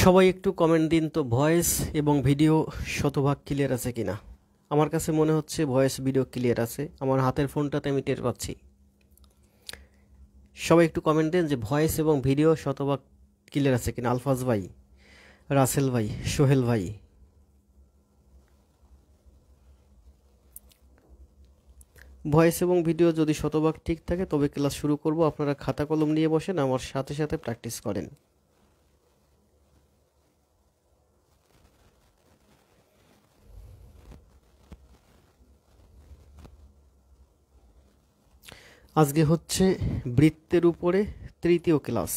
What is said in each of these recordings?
সবাই একটু কমেন্ট দিন তো, ভয়েস এবং ভিডিও শতভাগ ক্লিয়ার আছে কিনা। আমার কাছে মনে হচ্ছে ভয়েস ভিডিও ক্লিয়ার আছে, আমার হাতের ফোনটাতে আমি টের পাচ্ছি। সবাই একটু কমেন্ট দেন যে ভয়েস এবং ভিডিও শতভাগ ক্লিয়ার আছে কিনা। আলফাজ ভাই, রাসেল ভাই, সোহেল ভাই। ভয়েস এবং ভিডিও যদি শতভাগ ঠিক থাকে তবে ক্লাস শুরু করব। আপনারা খাতা কলম নিয়ে বসেন, আমার সাথে সাথে প্র্যাকটিস করেন। আজকে হচ্ছে বৃত্তের উপরে তৃতীয় ক্লাস।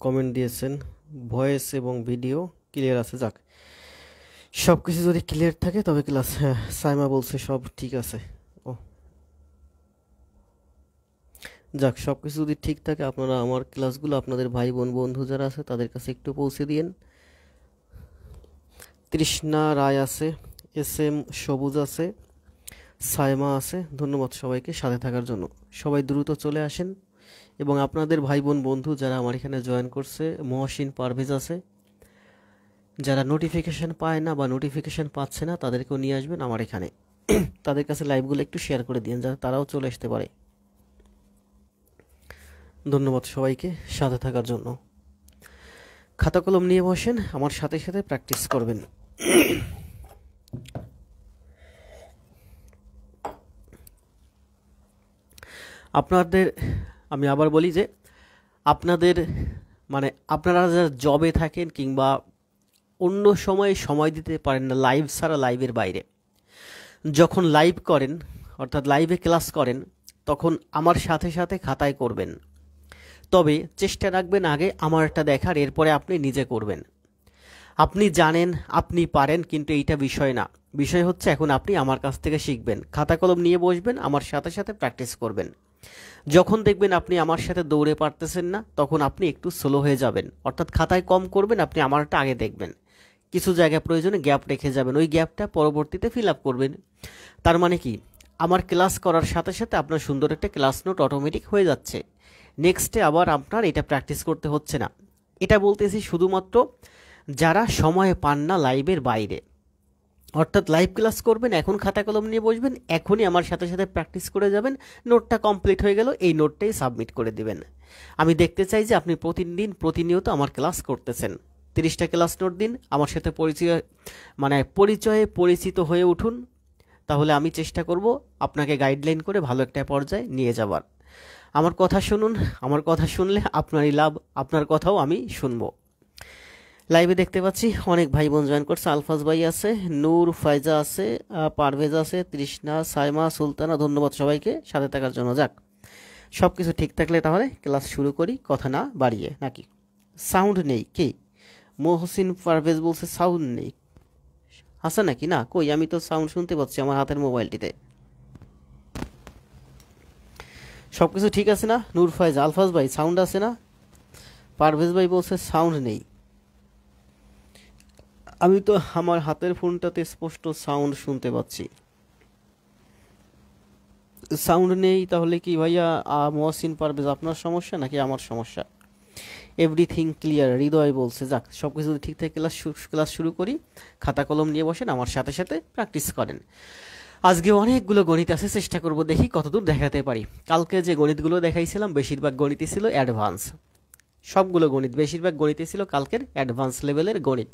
কমেন্ট দিয়েছেন ভয়েস এবং ভিডিও ক্লিয়ার আছে। যাক, সব কিছু যদি ক্লিয়ার থাকে তবে ক্লাস। হ্যাঁ, সাইমা বলছে সব ঠিক আছে। ও যাক, সব কিছু যদি ঠিক থাকে আপনারা আমার ক্লাসগুলো আপনাদের ভাই বোন বন্ধু যারা আছে তাদের কাছে একটু পৌঁছে দিয়েন। তৃষ্ণা রায় আছে, এস এম সবুজ আছে, সাইমা আছে। ধন্যবাদ সবাইকে সাথে থাকার জন্য। সবাই দ্রুত চলে আসেন এবং আপনাদের ভাই বোন বন্ধু যারা আমার এখানে জয়েন করছে, মহসিন পারভেজ আছে, যারা নোটিফিকেশান পায় না বা নোটিফিকেশান পাচ্ছে না তাদেরকেও নিয়ে আসবেন আমার এখানে। তাদের কাছে লাইভগুলো একটু শেয়ার করে দিন যাতে তারাও চলে আসতে পারে। ধন্যবাদ সবাইকে সাথে থাকার জন্য। খাতা কলম নিয়ে বসেন, আমার সাথে সাথে প্র্যাকটিস করবেন। আপনাদের আমি আবার বলি যে আপনাদের আপনারা যারা জবে থাকেন কিংবা অন্য সময়ে সময় দিতে পারেন না, লাইভ ছাড়া লাইভের বাইরে যখন লাইভ করেন অর্থাৎ লাইভে ক্লাস করেন তখন আমার সাথে সাথে খাতায় করবেন। তবে চেষ্টা রাখবেন আগে আমারটা দেখার, এরপরে আপনি নিজে করবেন। আপনি জানেন, আপনি পারেন, কিন্তু এইটা বিষয় না। বিষয় হচ্ছে এখন আপনি আমার কাছ থেকে শিখবেন। খাতা কলম নিয়ে বসবেন, আমার সাথে সাথে প্র্যাকটিস করবেন। যখন দেখবেন আপনি আমার সাথে দৌড়ে পারতেছেন না তখন আপনি একটু স্লো হয়ে যাবেন, অর্থাৎ খাতায় কম করবেন, আপনি আমারটা আগে দেখবেন। কিছু জায়গায় প্রয়োজনে গ্যাপ রেখে যাবেন, ওই গ্যাপটা পরবর্তীতে ফিল আপ করবেন। তার মানে কি, আমার ক্লাস করার সাথে সাথে আপনার সুন্দর একটা ক্লাস নোট অটোমেটিক হয়ে যাচ্ছে। নেক্সটে আবার আপনার এটা প্র্যাকটিস করতে হচ্ছে না। এটা বলতেছি শুধুমাত্র যারা সময় পান না লাইভের বাইরে, অর্থাৎ লাইভ ক্লাস করবেন, এখন খাতা কলম নিয়ে বসবেন, এখনই আমার সাথে সাথে প্র্যাকটিস করে যাবেন। নোটটা কমপ্লিট হয়ে গেল, এই নোটটাই সাবমিট করে দিবেন। আমি দেখতে চাই যে আপনি প্রতিনিয়ত আমার ক্লাস করতেছেন। 30টা ক্লাস নোট দিন, আমার সাথে পরিচয়ে পরিচিত হয়ে উঠুন। তাহলে আমি চেষ্টা করব আপনাকে গাইডলাইন করে ভালো একটা পর্যায়ে নিয়ে যাবার। আমার কথা শুনুন, আমার কথা শুনলে আপনারই লাভ, আপনার কথাও আমি শুনবো। লাইভে দেখতে পাচ্ছি অনেক ভাই বোন জয়েন করছে। আলফাজ ভাই আছে, নূর, ফাইজা আছে, পারভেজ আছে, তৃষ্ণা, সাইমা, সুলতানা। ধন্যবাদ সবাইকে সাথে থাকার জন্য। যাক, সব কিছু ঠিক থাকলে তাহলে ক্লাস শুরু করি, কথা না বাড়িয়ে। নাকি সাউন্ড নেই? কি মহসিন পারভেজ বলছে সাউন্ড নেই, আছে নাকি? না, কই, আমি তো সাউন্ড শুনতে পাচ্ছি আমার হাতের মোবাইলটিতে। সব কিছু ঠিক আছে না? নূর, ফাইজ, আলফাজ ভাই সাউন্ড আছে না? পারভেজ ভাই বলছে সাউন্ড নেই। আমি তো আমার হাতের ফোনটাতে স্পষ্ট সাউন্ড শুনতে পাচ্ছি। সাউন্ড নেই তাহলে কি ভাইয়া মহসিন পারভেজ আপনার সমস্যা নাকি আমার সমস্যা? এভরিথিং ক্লিয়ার হৃদয় বলছে। যাক, সব কিছু ঠিক থেকে ক্লাস শুরু করি। খাতা কলম নিয়ে বসেন, আমার সাথে সাথে প্র্যাকটিস করেন। আজকে অনেকগুলো গণিত আছে, চেষ্টা করব দেখি কতদূর দেখাতে পারি। কালকে যে গণিতগুলো দেখাইছিলাম বেশিরভাগ গণিতই ছিল অ্যাডভান্স, সবগুলো গণিত বেশিরভাগ গণিতই ছিল কালকের অ্যাডভান্স লেভেলের গণিত।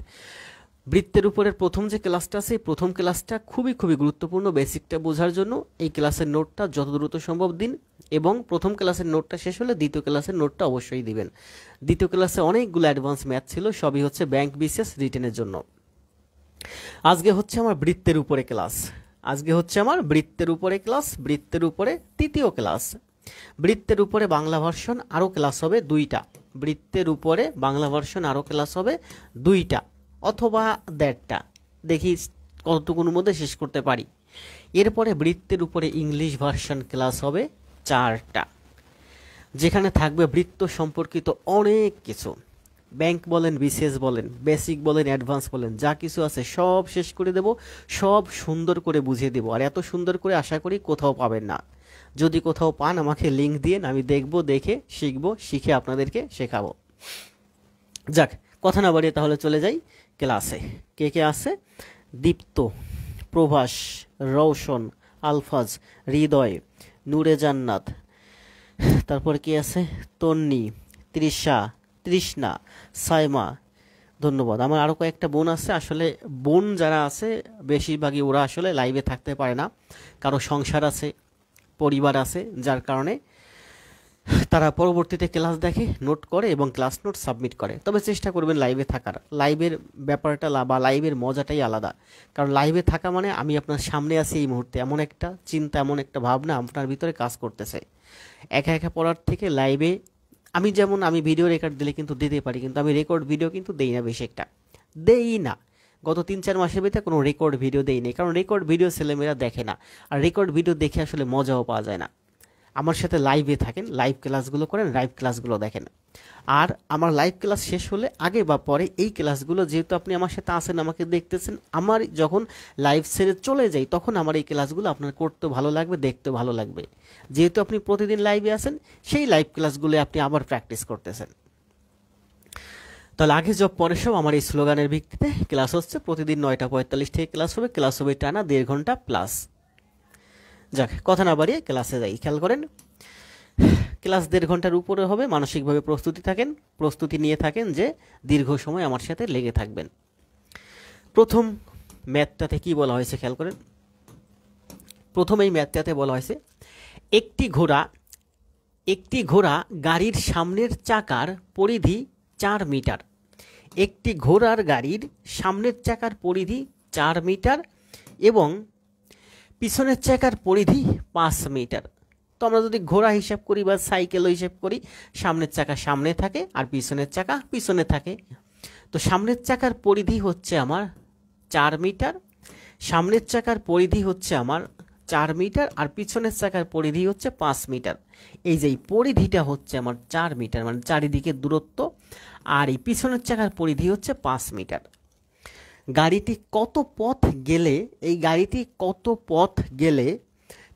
বৃত্তের উপরের প্রথম যে ক্লাসটা আছে, প্রথম ক্লাসটা খুবই গুরুত্বপূর্ণ বেসিকটা বোঝার জন্য। এই ক্লাসের নোটটা যত দ্রুত সম্ভব দিন এবং প্রথম ক্লাসের নোটটা শেষ হলে দ্বিতীয় ক্লাসের নোটটা অবশ্যই দিবেন। দ্বিতীয় ক্লাসে অনেকগুলো অ্যাডভান্স ম্যাথ ছিল, সবই হচ্ছে ব্যাংক বিসিএস রিটেনের জন্য। আজকে হচ্ছে আমার বৃত্তের উপরে ক্লাস, বৃত্তের উপরে তৃতীয় ক্লাস। বৃত্তের উপরে বাংলা ভার্সন আরও ক্লাস হবে 2টা। বৃত্তের উপরে বাংলা ভার্সন আরও ক্লাস হবে 2টা অথবা 1.5টা, দেখি কতটুকুর মধ্যে শেষ করতে পারি। এরপরে বৃত্তের উপরে ইংলিশ ভার্সন ক্লাস হবে 4টা, যেখানে থাকবে বৃত্ত সম্পর্কিত অনেক কিছু। ব্যাংক বলেন, বিসিএস বলেন, বেসিক বলেন, অ্যাডভান্স বলেন, যা কিছু আছে সব শেষ করে দেব, সব সুন্দর করে বুঝিয়ে দেব। আর এত সুন্দর করে আশা করি কোথাও পাবেন না। যদি কোথাও পান আমাকে লিঙ্ক দিন, আমি দেখব, দেখে শিখব, শিখে আপনাদেরকে শেখাবো। যাক, কথা না বাড়িয়ে তাহলে চলে যাই ক্লাসে। কে কে আছে? দীপ্ত, প্রভাস, রৌশন, আলফাজ, হৃদয়, নূরে জান্নাত, তারপর কি আছে? তন্নি, তৃষা, তৃষ্ণা, সাইমা। ধন্যবাদ। আমার আরও কয়েকটা বোন আছে। আসলে বোন যারা আছে বেশিরভাগই ওরা আসলে লাইভে থাকতে পারে না, কারো সংসার আছে, পরিবার আছে, যার কারণে তারা পরবর্তীতে ক্লাস দেখে, নোট করে এবং ক্লাস নোট সাবমিট করে। তবে চেষ্টা করবেন লাইভে থাকার। লাইভের ব্যাপারটা বা লাইভের মজাটাই আলাদা। কারণ লাইভে থাকা মানে আমি আপনার সামনে আছি এই মুহূর্তে, এমন একটা চিন্তা, এমন একটা ভাবনা আপনার ভিতরে কাজ করতেছে। একা একা পড়ার থেকে লাইভে আমি ভিডিও রেকর্ড দিলে কিন্তু দিতে পারি, কিন্তু আমি রেকর্ড ভিডিও কিন্তু দেই না, বেশি একটা দেই না। গত 3-4 মাসের ভিতরে কোনো রেকর্ড ভিডিও দেইনি, কারণ রেকর্ড ভিডিও ছেলেমেয়েরা দেখে না, আর রেকর্ড ভিডিও দেখে আসলে মজাও পাওয়া যায় না। আমার সাথে লাইভে থাকেন, লাইভ ক্লাসগুলো করেন, লাইভ ক্লাসগুলো দেখেন। আর আমার লাইভ ক্লাস শেষ হলে আগে বা পরে এই ক্লাসগুলো, যেহেতু আপনি আমার সাথে আছেন, আমাকে দেখতেছেন, আমার যখন লাইভ ছেড়ে চলে যাই তখন আমার এই ক্লাসগুলো আপনার করতে ভালো লাগবে, দেখতে ভালো লাগবে। যেহেতু আপনি প্রতিদিন লাইভে আছেন, সেই লাইভ ক্লাসগুলো আপনি আবার প্র্যাকটিস করতেছেন। তাহলে আগে জব পরে সব আমার এই স্লোগানের ভিত্তিতে ক্লাস হচ্ছে। প্রতিদিন 9টা 45 থেকে ক্লাস হবে, ক্লাস হবে টানা 1.5 ঘন্টা প্লাস। যাক, কথা না বাড়িয়ে ক্লাসে যাই। খেয়াল করেন, ক্লাস 1.5 ঘন্টার উপরে হবে। মানসিকভাবে প্রস্তুতি নিয়ে থাকেন যে দীর্ঘ সময় আমার সাথে লেগে থাকবেন। প্রথম ম্যাথটাতে কি বলা হয়েছে খেয়াল করেন। প্রথম এই ম্যাথটাতে বলা হয়েছে একটি ঘোড়া গাড়ির সামনের চাকার পরিধি 4 মিটার। একটি ঘোড়ার গাড়ির সামনের চাকার পরিধি 4 মিটার এবং পিছনের চাকার পরিধি 5 মিটার। তো আমরা যদি ঘোড়া হিসাব করি বা সাইকেলও হিসাব করি, সামনের চাকা সামনে থাকে আর পিছনের চাকা পিছনে থাকে। তো সামনের চাকার পরিধি হচ্ছে আমার 4 মিটার, সামনের চাকার পরিধি হচ্ছে আমার 4 মিটার আর পিছনের চাকার পরিধি হচ্ছে 5 মিটার। এই যে পরিধিটা হচ্ছে আমার 4 মিটার, মানে চারিদিকে দূরত্ব, আর এই পিছনের চাকার পরিধি হচ্ছে 5 মিটার। গাড়িটি কত পথ গেলে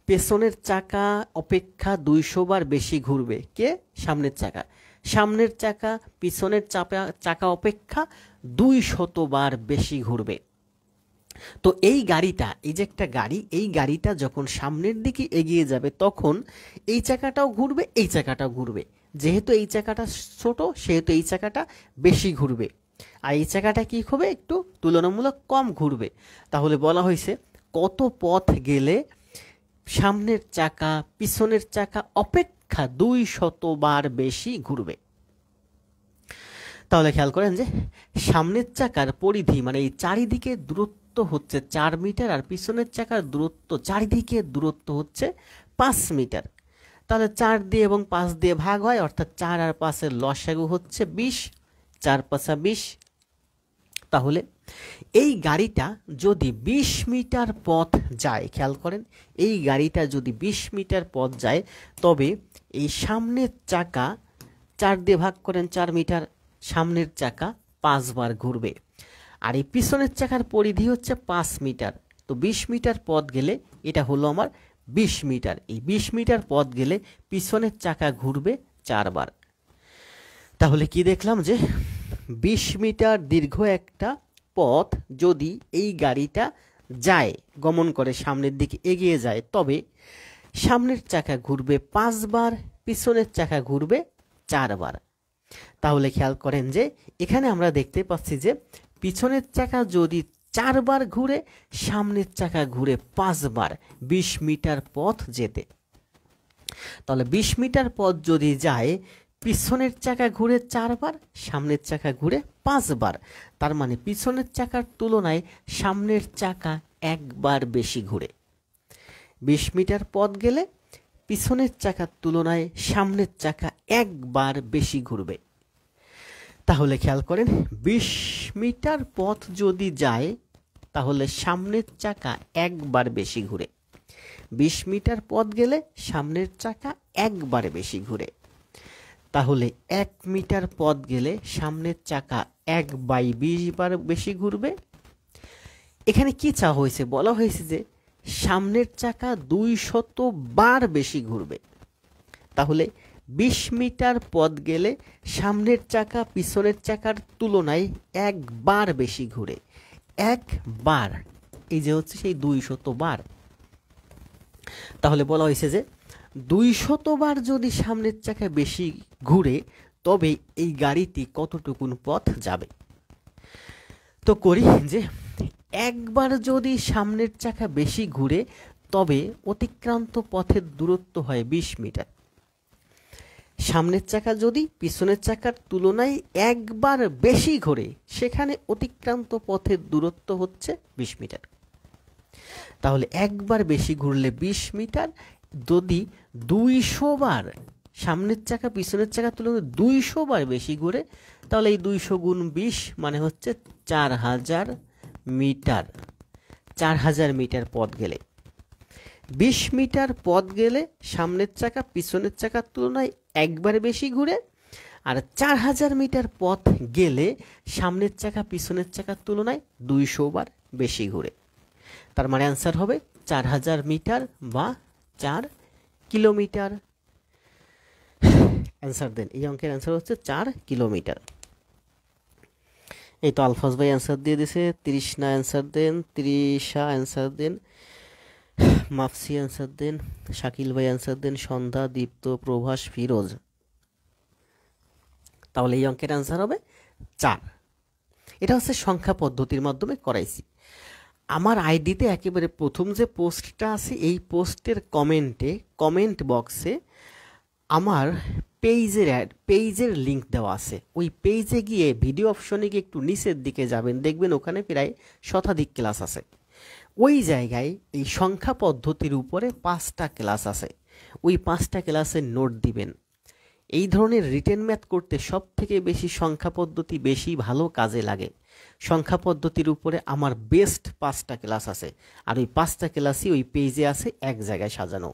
পেছনের চাকা অপেক্ষা 200 বার বেশি ঘুরবে? কে? সামনের চাকা পিছনের চাকা অপেক্ষা 200 বার বেশি ঘুরবে। তো এই যে একটা গাড়ি, এই গাড়িটা যখন সামনের দিকে এগিয়ে যাবে তখন এই চাকাটাও ঘুরবে, এই চাকাটাও ঘুরবে। যেহেতু এই চাকাটা ছোট, সেহেতু এই চাকাটা বেশি ঘুরবে, আর এই চাকাটা কি হবে? একটু তুলনামূলক কম ঘুরবে। তাহলে বলা হয়েছে কত পথ গেলে সামনের চাকা পিছনের চাকা অপেক্ষা 200 বার বেশি ঘুরবে। তাহলে খেয়াল করেন যে সামনের চাকার পরিধি মানে এই চারিদিকে দূরত্ব হচ্ছে 4 মিটার আর পিছনের চাকার দূরত্ব চারিদিকে দূরত্ব হচ্ছে 5 মিটার। তাহলে 4 দিয়ে এবং 5 দিয়ে ভাগ হয়, অর্থাৎ 4 আর 5 এর লসাগু হচ্ছে 20, 4 5 20। তাহলে এই গাড়িটা যদি 20 মিটার পথ যায়, খেয়াল করেন, এই গাড়িটা যদি 20 মিটার পথ যায়, তবে এই সামনের চাকা 4 দিয়ে ভাগ করেন 4 মিটার, সামনের চাকা 5 বার ঘুরবে। আর এই পিছনের চাকার পরিধি হচ্ছে 5 মিটার। তো 20 মিটার পথ গেলে এটা হলো আমার 20 মিটার। এই 20 মিটার পথ গেলে পিছনের চাকা ঘুরবে 4 বার। তাহলে কি দেখলাম যে 20 মিটার দীর্ঘ একটা পথ যদি এই গাড়িটা যায়, গমন করে, সামনের দিকে এগিয়ে যায়, তবে সামনের চাকা ঘুরবে 5 বার, পিছনের চাকা ঘুরবে 4 বার। তাহলে খেয়াল করেন যে এখানে আমরা দেখতে পাচ্ছি যে পিছনের চাকা যদি 4 বার ঘুরে, সামনের চাকা ঘুরে 5 বার 20 মিটার পথ যেতে। তাহলে 20 মিটার পথ যদি যায়, পিছনের চাকা ঘুরে 4 বার, সামনের চাকা ঘুরে 5 বার। তার মানে পিছনের চাকার তুলনায় সামনের চাকা 1 বার বেশি ঘুরে। 20 মিটার পথ গেলে পিছনের চাকার তুলনায় সামনের চাকা 1 বার বেশি ঘুরবে। তাহলে খেয়াল করেন 20 মিটার পথ যদি যায়, তাহলে সামনের চাকা 1 বার বেশি ঘুরে। 20 মিটার পথ গেলে সামনের চাকা 1 বার বেশি ঘুরে। তাহলে 1 মিটার পথ গেলে সামনের চাকা 1/20 বার বেশি ঘুরবে। এখানে কি চাওয়া হয়েছে? বলা হয়েছে যে সামনের চাকা 200 বার বেশি ঘুরবে। তাহলে 20 মিটার পথ গেলে সামনের চাকা পিছনের চাকার তুলনায় 1 বার বেশি ঘুরে। 1 বার, এই যে হচ্ছে সেই 200 বার। তাহলে বলা হয়েছে যে 200 বার যদি সামনের চাকা বেশি ঘুরে তবে এই গাড়িটি কতটুকুন পথ যাবে। তো করি যে একবার যদি সামনের চাকা বেশি ঘুরে তবে অতিক্রান্ত পথের দূরত্ব হয় 20 মিটার। সামনের চাকা যদি পিছনের চাকার তুলনায় একবার বেশি ঘোরে সেখানে অতিক্রান্ত পথের দূরত্ব হচ্ছে 20 মিটার। তাহলে একবার বেশি ঘুরলে 20 মিটার, যদি 200 বার সামনের চাকা পিছনের চাকার তুলনায় 200 বার বেশি ঘুরে তাহলে এই 200 গুণ 20 মানে হচ্ছে 4000 মিটার। 4000 মিটার পথ গেলে 20 মিটার পথ গেলে সামনের চাকা পিছনের চাকার তুলনায় একবার বেশি ঘুরে, আর 4000 মিটার পথ গেলে সামনের চাকা পিছনের চাকার তুলনায় 200 বার বেশি ঘুরে। তার মানে অ্যান্সার হবে 4000 মিটার বা 4 কিলোমিটার। অ্যান্সার দেন, এই অঙ্কের অ্যান্সার হচ্ছে 4 কিলোমিটার। এই তো আলফাজ ভাই অ্যান্সার দিয়ে দিছে। তৃষ্ণা অ্যান্সার দেন, তৃষা অ্যান্সার দেন, মাফসি অ্যান্সার দেন, শাকিল ভাই অ্যান্সার দেন, সন্ধ্যা, দীপ্ত, প্রভাস, ফিরোজ। তাহলে এই অঙ্কের অ্যান্সার হবে 4। এটা হচ্ছে সংখ্যা পদ্ধতির মাধ্যমে করাইছি। আমার আইডিতে একেবারে প্রথম যে পোস্টটা আছে এই পোস্টের কমেন্ট বক্সে আমার পেজের লিঙ্ক দেওয়া আছে। ওই পেজে গিয়ে ভিডিও অপশনে গিয়ে একটু নিচের দিকে যাবেন, দেখবেন ওখানে প্রায় শতাধিক ক্লাস আছে। ওই জায়গায় এই সংখ্যা পদ্ধতির উপরে 5টা ক্লাস আছে। ওই 5টা ক্লাসের নোট দিবেন। এই ধরনের রিটেন ম্যাথ করতে সব থেকে বেশি সংখ্যা পদ্ধতি বেশি ভালো কাজে লাগে। সংখ্যা পদ্ধতির উপরে আমার বেস্ট 5টা ক্লাস আছে, আর ওই 5টা ক্লাসই ওই পেজে আছে এক জায়গায় সাজানো।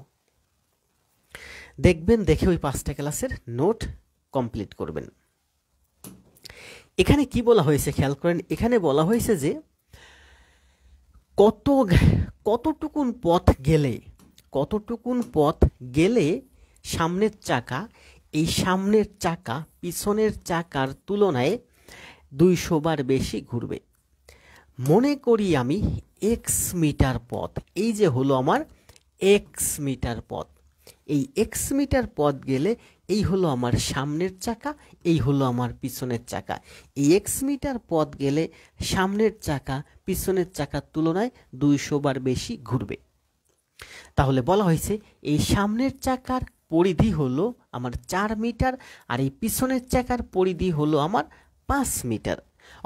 দেখবেন, দেখে ওই 5টা ক্লাসের নোট কমপ্লিট করবেন। এখানে কি বলা হয়েছে খেয়াল করেন। এখানে বলা হয়েছে যে কতটুকুন পথ গেলে সামনের চাকা পিছনের চাকার তুলনায় 200 বার বেশি ঘুরবে। মনে করি আমি x মিটার পথ, এই যে হলো আমার x মিটার পথ। এই x মিটার পথ গেলে এই হলো আমার সামনের চাকা, এই হলো আমার পিছনের চাকা। এই x মিটার পথ গেলে সামনের চাকা পিছনের চাকার তুলনায় 200 বার বেশি ঘুরবে। তাহলে বলা হয়েছে এই সামনের চাকার পরিধি হলো আমার 4 মিটার, আর এই পিছনের চাকার পরিধি হলো আমার 5 মিটার।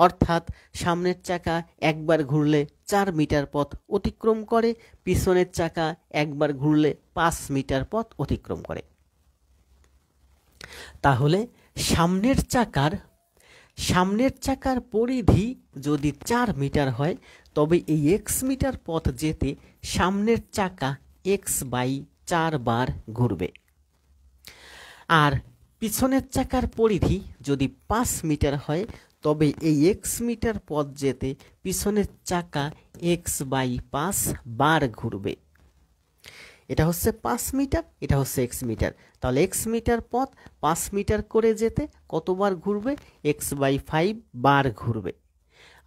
অর্থাৎ সামনের চাকা একবার ঘুরলে 4 মিটার পথ অতিক্রম করে, পিছনের চাকা একবার ঘুরলে 5 মিটার পথ অতিক্রম করে। তাহলে সামনের চাকার পরিধি যদি 4 মিটার হয় তবে এই x মিটার পথ যেতে সামনের চাকা x/4 বার ঘুরবে। আর পিছনের চাকার পরিধি যদি 5 মিটার হয় তবে এই x মিটার পথ যেতে পিছনের চাকা x/5 বার ঘুরবে। এটা হচ্ছে 5 মিটার, এটা হচ্ছে x মিটার। তাহলে x মিটার পথ 5 মিটার করে যেতে কতবার ঘুরবে? x/5 বার ঘুরবে।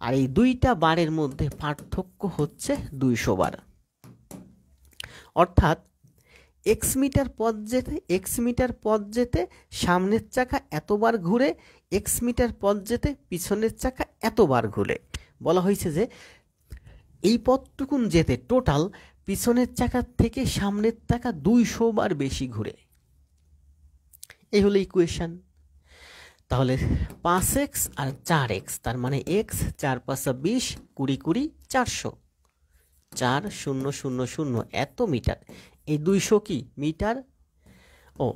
আর এই দুইটা বারের মধ্যে পার্থক্য হচ্ছে 200 বার। অর্থাৎ x মিটার পথ যেতে সামনের চাকা এতবার ঘুরে, x মিটার পথ যেতে পিছনের চাকা এতবার ঘুরে। বলা হয়েছে যে এই পথটুকুন যেতে টোটাল পিছনের চাকার থেকে সামনের চাকা 200 বার বেশি ঘুরে। এই হলো ইকুয়েশন। তাহলে 5x আর 4x, তার মানে x 4 × 5 = 20, 20 × 20 = 400, 4000 এত মিটার। এই 200 কি মিটার? ও,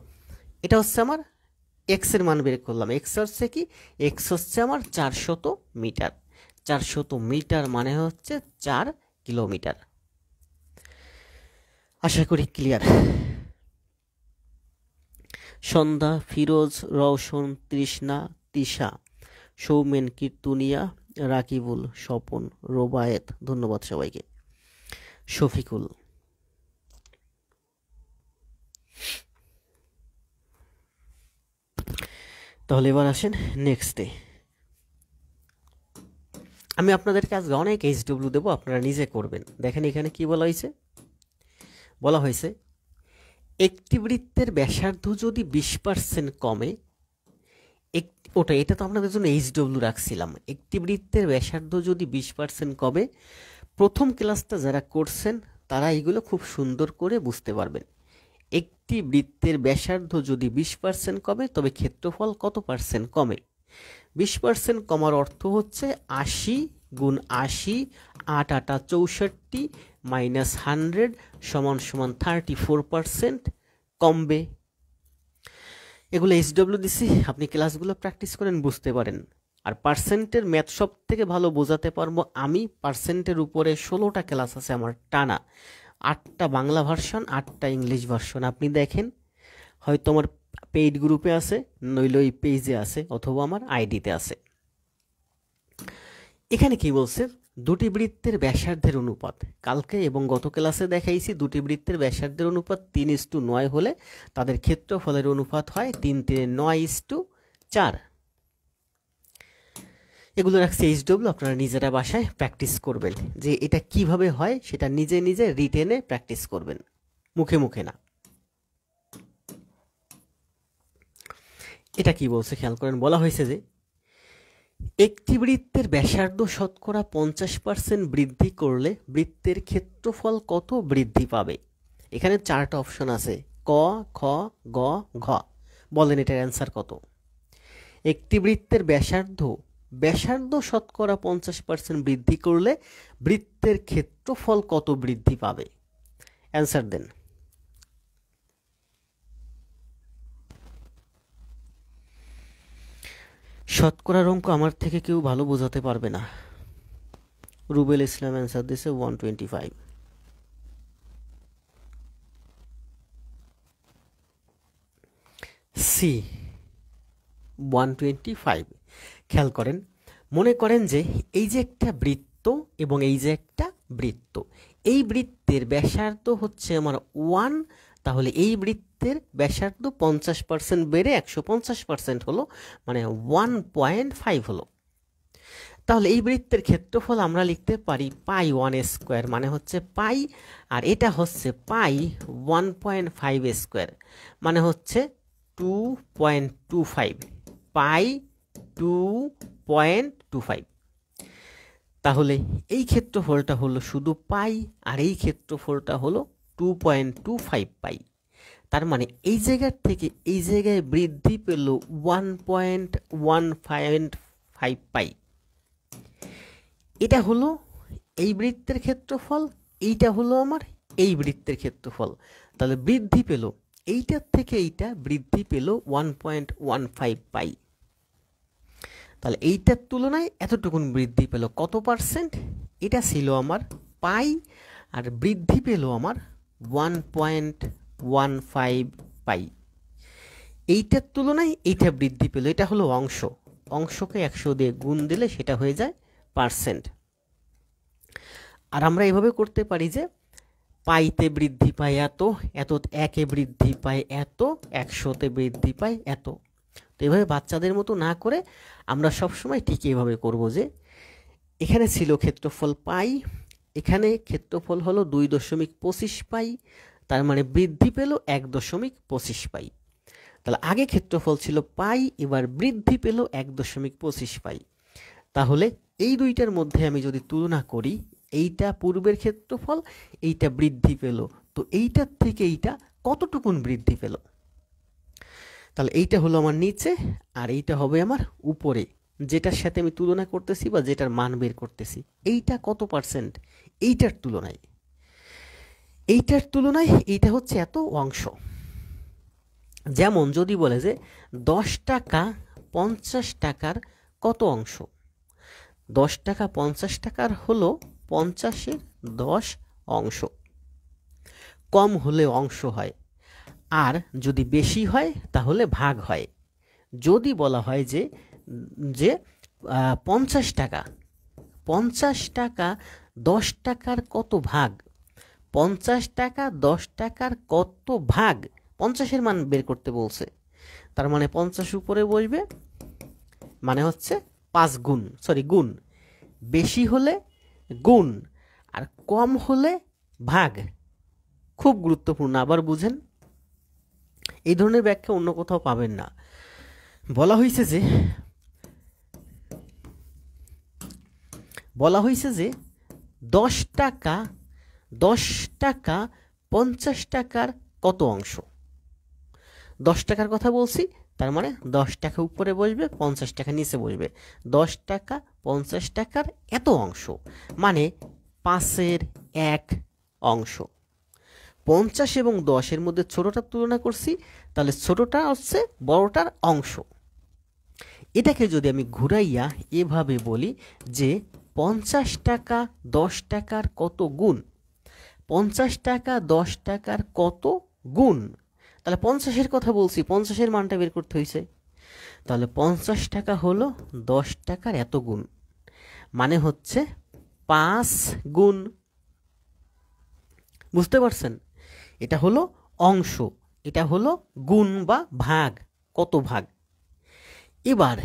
এটা হচ্ছে আমার x এর মান বের করলাম। x হচ্ছে কি? x হচ্ছে আমার 400 মিটার। 400 মিটার মানে হচ্ছে 4 কিলোমিটার। আশা করি ক্লিয়ার। সন্ধ্যা, ফিরোজ, রওশন, তৃষ্ণা, তিশা, সৌমেন, কীর্তুনিয়া, রাকিবুল, স্বপন, রোবায়েত, ধন্যবাদ সবাইকে, শফিকুল। তাহলে এবার আসেন নেক্সটে। আমি আপনাদেরকে আজকে অনেক এইচডব্লিউ দেবো, আপনারা নিজে করবেন। দেখেন এখানে কি বলা হয়েছে, বলা হয়েছে একটি বৃত্তের ব্যাসার্ধ যদি 20% কমে, এটা তো আপনাদের জন্য এইচডব্লিউ রাখছিলাম। একটি বৃত্তের ব্যাসার্ধ যদি 20% কমে, প্রথম ক্লাসটা যারা করছেন তারা এগুলো খুব সুন্দর করে বুঝতে পারবেন। একটি বৃত্তের ব্যাসার্ধ যদি 20% কমে তবে ক্ষেত্রফল কত পার্সেন্ট কমে। 20% কমার অর্থ হচ্ছে 80 গুণ 80, 8 8 64 মাইনাস 100 সমান সমান 34% কমবে। এগুলো এইচডব্লিউ দিছি, আপনি ক্লাসগুলো প্র্যাকটিস করেন, বুঝতে পারেন। আর পার্সেন্টের ম্যাথ সব থেকে ভালো বোঝাতে পারবো আমি। পার্সেন্টের উপরে 16টা ক্লাস আছে আমার টানা, 8টা বাংলা ভার্সন, 8টা ইংলিশ ভার্সন। আপনি দেখেন, হয়তো আমার পেইড গ্রুপে আছে, নইলে ওই পেজে আছে, অথবা আমার আইডিতে আছে। এখানে কি বলছে, দুটি বৃত্তের ব্যাসার্ধের অনুপাত। কালকে এবং গত ক্লাসে দেখাইছি দুটি বৃত্তের ব্যাসার্ধের অনুপাত 3:9 হলে তাদের ক্ষেত্রফলের অনুপাত হয় 3 3 9:4। এগুলো রাখছি এইচডব্লিউ, আপনারা নিজেরা বাসায় প্র্যাকটিস করবেন। যে এটা কিভাবে হয় সেটা নিজে নিজে রিটেনে প্র্যাকটিস করবেন, মুখে মুখে না। এটা কি বলছে খেয়াল করেন, বলা হয়েছে যে একটি বৃত্তের ব্যাসার্ধ শতকরা 50% বৃদ্ধি করলে বৃত্তের ক্ষেত্রফল কত বৃদ্ধি পাবে। এখানে 4টা অপশন আছে, ক, খ, গ, ঘ। বলেন এটার অ্যান্সার কত। একটি বৃত্তের ব্যাসার্ধ শতকরা 50% বৃদ্ধি করলে বৃত্তের ক্ষেত্রফল কত বৃদ্ধি পাবে। অ্যান্সার দেন। শতকরার অঙ্ক আমার থেকে কেউ ভালো বোঝাতে পারবে না। রুবেল ইসলাম অ্যান্সার দিয়েছে 125। সি 125। খেয়াল করেন, মনে করেন যে এই যে একটা বৃত্ত এবং এই যে একটা বৃত্ত, এই বৃত্তের ব্যাসার্ধ হচ্ছে আমার 1, তাহলে এই বৃত্তের ব্যাসার্ধ 50% বেড়ে 150% হলো, মানে 1.5 হলো। তাহলে এই বৃত্তের ক্ষেত্রফল আমরা লিখতে পারি পাই 1² মানে হচ্ছে পাই, আর এটা হচ্ছে পাই 1.5² মানে হচ্ছে 2.25, পাই 2.25। তাহলে এই ক্ষেত্রফলটা হলো শুধু পাই, আর এই ক্ষেত্রফলটা হলো 2.25 পাই। তার মানে এই জায়গার থেকে এই জায়গায় বৃদ্ধি পেল 1.155 পাই। এটা হলো এই বৃত্তের ক্ষেত্রফল, এইটা হলো আমার এই বৃত্তের ক্ষেত্রফল। তাহলে বৃদ্ধি পেল, এইটার থেকে এইটা বৃদ্ধি পেল 1.15 পাই। তাহলে এইটার তুলনায় এতটুকুন বৃদ্ধি পেল কত পার্সেন্ট। এটা ছিল আমার পাই, আর বৃদ্ধি পেল আমার 1.15 পাই। এইটার তুলনায় এইটা বৃদ্ধি পেল, এটা হলো অংশ, অংশকে 100 দিয়ে গুণ দিলে সেটা হয়ে যায় পার্সেন্ট। আর আমরা এভাবে করতে পারি যে পাইতে বৃদ্ধি পায় এত, এত একে বৃদ্ধি পায় এত, 100তে বৃদ্ধি পায় এত। তো এভাবে বাচ্চাদের মতো না করে আমরা সবসময় ঠিক এভাবে করব যে এখানে ছিল ক্ষেত্রফল পাই, এখানে ক্ষেত্রফল হলো 2.25 পাই, তার মানে বৃদ্ধি পেল 1.25 পাই। তাহলে আগে ক্ষেত্রফল ছিল পাই, এবার বৃদ্ধি পেল 1.25 পাই। তাহলে এই দুইটার মধ্যে আমি যদি তুলনা করি, এইটা পূর্বের ক্ষেত্রফল, এইটা বৃদ্ধি পেল, তো এইটার থেকে এইটা কতটুকুন বৃদ্ধি পেল। তাহলে এইটা হলো আমার নিচে, আর এইটা হবে আমার উপরে, যেটার সাথে আমি তুলনা করতেছি বা যেটার মান বের করতেছি। এইটা কত পার্সেন্ট, এইটার তুলনায় এইটা হচ্ছে এত অংশ। যেমন যদি বলে যে 10 টাকা 50 টাকার কত অংশ, 10 টাকা 50 টাকার হলো 50-এর 10 অংশ। কম হলে অংশ হয়, আর যদি বেশি হয় তাহলে ভাগ হয়। যদি বলা হয় যে যে 50 টাকা, 50 টাকা 10 টাকার কত ভাগ, 50 টাকা 10 টাকার কত ভাগ, 50-এর মান বের করতে বলছে। তার মানে 50 উপরে বসবে, মানে হচ্ছে 5 গুণ, গুণ। বেশি হলে গুণ, আর কম হলে ভাগ। খুব গুরুত্বপূর্ণ, আবার বুঝেন। এই ধরনের ব্যাখ্যা অন্য কোথাও পাবেন না। বলা হয়েছে যে 10 টাকা 50 টাকার কত অংশ। 10 টাকার কথা বলছি, তার মানে 10 টাকা উপরে বসবে, 50 টাকা নিচে বসবে। 10 টাকা 50 টাকার এত অংশ, মানে 5-এর 1 অংশ। 50 এবং 10-এর মধ্যে ছোটটার তুলনা করছি, তাহলে ছোটটা হচ্ছে বড়টার অংশ। এটাকে যদি আমি ঘুরাইয়া এভাবে বলি যে 50 টাকা 10 টাকার কত গুণ, 50 টাকা 10 টাকার কত গুণ, তাহলে 50-এর কথা বলছি, 50-এর মানটা বের করতে হয়েছে। তাহলে 50 টাকা হলো 10 টাকার এত গুণ, মানে হচ্ছে 5 গুণ। বুঝতে পারছেন? এটা হলো অংশ, এটা হলো গুণ বা ভাগ, কত ভাগ। এবার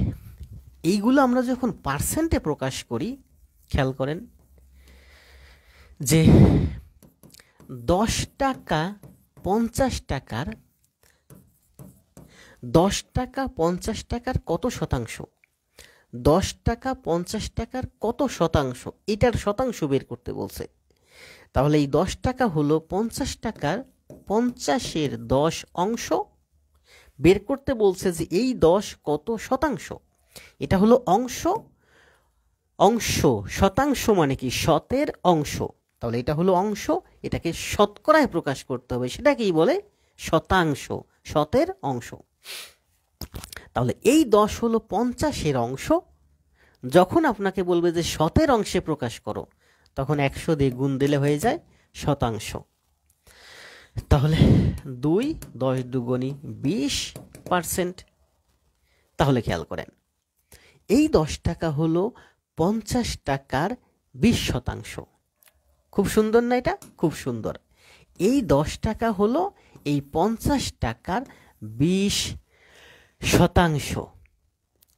এইগুলো আমরা যখন পার্সেন্টে প্রকাশ করি, খেয়াল করেন যে 10 টাকা 50 টাকার 10 টাকা 50 টাকার কত শতাংশ, 10 টাকা 50 টাকার কত শতাংশ, এটার শতাংশ বের করতে বলছে। তাহলে এই 10 টাকা হলো 50 টাকার 50-এর 10 অংশ। বের করতে বলছে যে এই 10 কত শতাংশ, এটা হলো অংশ। শতাংশ মানে কি? শতের অংশ। তাহলে এটা হলো অংশ, এটাকে শতকরায় প্রকাশ করতে হবে, সেটাকেই বলে শতাংশ, শতের অংশ। তাহলে এই 10 হলো 50-এর অংশ। যখন আপনাকে বলবে যে শতের অংশে প্রকাশ করো, তখন 100 দিয়ে গুণ দিলে হয়ে যায় শতাংশ। তাহলে 2 10 দুগুণী 20%। তাহলে খেয়াল করেন, এই 10 টাকা হলো 50 টাকার 20%। খুব সুন্দর না? এটা খুব সুন্দর। এই 10 টাকা হলো এই 50 টাকার 20%,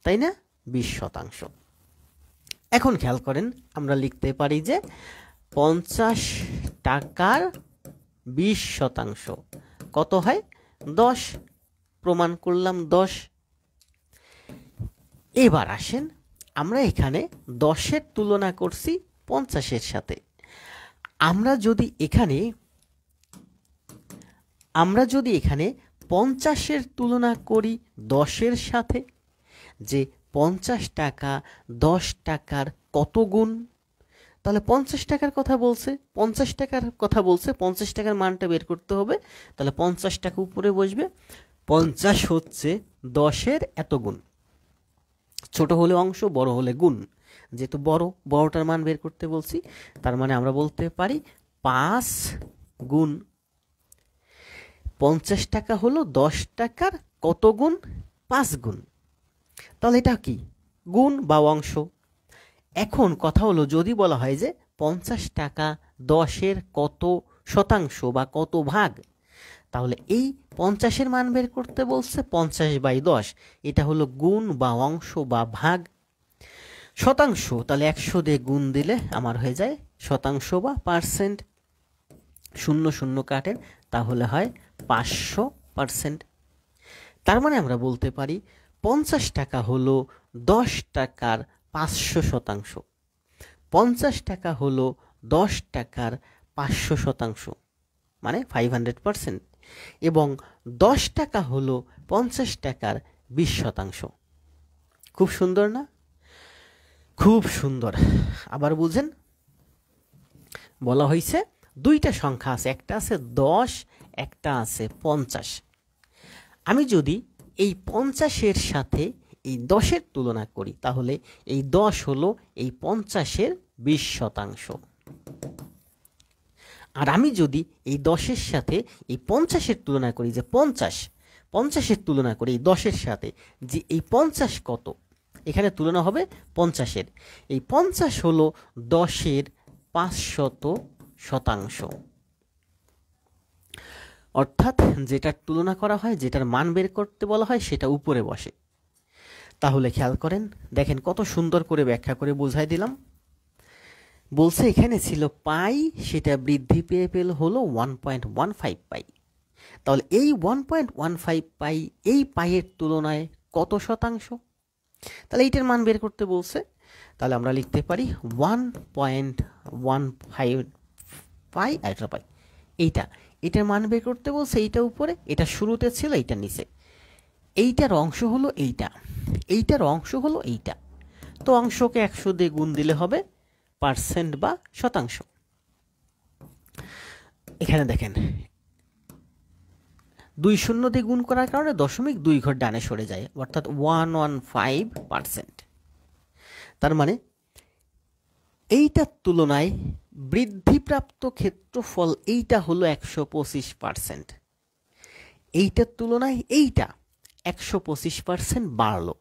তাই না? 20%। এখন খেয়াল করেন, আমরা লিখতে পারি যে 50 টাকার 20% কত হয়? 10। প্রমাণ করলাম 10। এবার আসেন, আমরা এখানে 10-এর তুলনা করছি 50-এর সাথে। আমরা যদি এখানে 50-এর তুলনা করি 10-এর সাথে, যে 50 টাকা 10 টাকার কত গুণ, তাহলে 50 টাকার কথা বলছে, 50 টাকার কথা বলছে, 50 টাকার মানটা বের করতে হবে। তাহলে 50 টাকা উপরে বসবে, 50 হচ্ছে 10-এর এত গুণ। ছোট হলে অংশ, বড় হলে গুণ। যেহেতু বড়টার মান বের করতে বলছি, তার মানে আমরা বলতে পারি 5 গুণ। 50 টাকা হলো 10 টাকার কত গুণ? 5 গুণ। তাহলে এটা কি? গুণ বা অংশ। এখন কথা হলো, যদি বলা হয় যে 50 টাকা 10-এর কত শতাংশ বা কত ভাগ, তাহলে এই 50-এর মান বের করতে বলছে 50/10, এটা হলো গুণ বা অংশ বা ভাগ। শতাংশ, তাহলে 100 দিয়ে গুণ দিলে আমার হয়ে যায় শতাংশ বা পার্সেন্ট। 0 0 কাটেন, তাহলে হয় 500%। তার মানে আমরা বলতে পারি 50 টাকা হলো 10 টাকার 500%। 50 টাকা হলো 10 টাকার 500%, মানে 500%। এবং 10 টাকা হলো 50 টাকার 20%। খুব সুন্দর না? খুব সুন্দর। আবার বুঝেন, বলা হয়েছে দুইটা সংখ্যা আছে, একটা আছে 10, একটা আছে 50। আমি যদি এই 50-এর সাথে এই 10-এর তুলনা করি, তাহলে এই 10 হলো এই 50-এর 20%। আর আমি যদি এই 10-এর সাথে এই 50-এর তুলনা করি, যে 50-এর তুলনা করি এই 10-এর সাথে, যে এই 50 কত, এখানে তুলনা হবে 50-এর। এই 50 হলো 10-এর 500%। অর্থাৎ যেটার তুলনা করা হয়, যেটার মান বের করতে বলা হয়, সেটা উপরে বসে। তাহলে খেয়াল করেন, দেখেন কত সুন্দর করে ব্যাখ্যা করে বোঝাই দিলাম। বলছে এখানে ছিল পাই, সেটা বৃদ্ধি পেয়ে পেল হলো 1.15 পাই। তাহলে এই 1.15 পাই, এই পাইয়ের তুলনায় কত শতাংশ? তাহলে এইটার মান বের করতে বলছে। তাহলে আমরা লিখতে পারি 1.15 পাই আর এটা পাই। এটার মান বের করতে বলছে, এইটা উপরে, এটা শুরুতে ছিল, এইটা নিচে। এইটার অংশ হলো এইটা, এইটার অংশ হলো এইটা। তো অংশকে 100 দিয়ে গুণ দিলে হবে পার্সেন্ট বা শতাংশ। এখানে দেখেন 2 শূন্য দিয়ে গুণ করার কারণে 0.2 ঘর ডানে সরে যায়, অর্থাৎ 115%। তার মানে এইটার তুলনায় বৃদ্ধিপ্রাপ্ত ক্ষেত্রফল এইটা হলো 125%। এইটার তুলনায় এইটা 125% বাড়লো।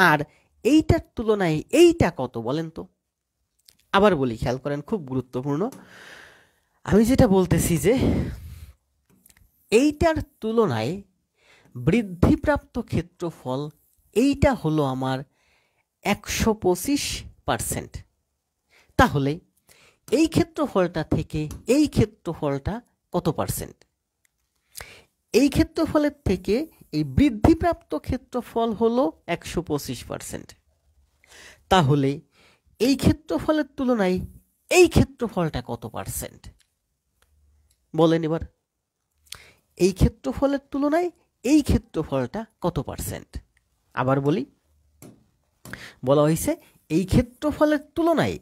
আর এইটার তুলনায় এইটা কত বলেন তো? আবার বলি, খেয়াল করেন, খুব গুরুত্বপূর্ণ। আমি যেটা বলতেছি যে এইটার তুলনায় বৃদ্ধিপ্রাপ্ত ক্ষেত্রফল এইটা হলো আমার 125%। তাহলে এই ক্ষেত্রফলটা থেকে এই ক্ষেত্রফলটা কত পার্সেন্ট? এই ক্ষেত্রফলের থেকে এই বৃদ্ধিপ্রাপ্ত ক্ষেত্রফল হলো 125%। তাহলে এই ক্ষেত্রফলের তুলনায় এই ক্ষেত্রফলটা কত পার্সেন্ট বলেন এবার? এই ক্ষেত্রফলের তুলনায় এই ক্ষেত্রফলটা কত পার্সেন্ট? আবার বলি, বলা হয়েছে এই ক্ষেত্রফলের তুলনায়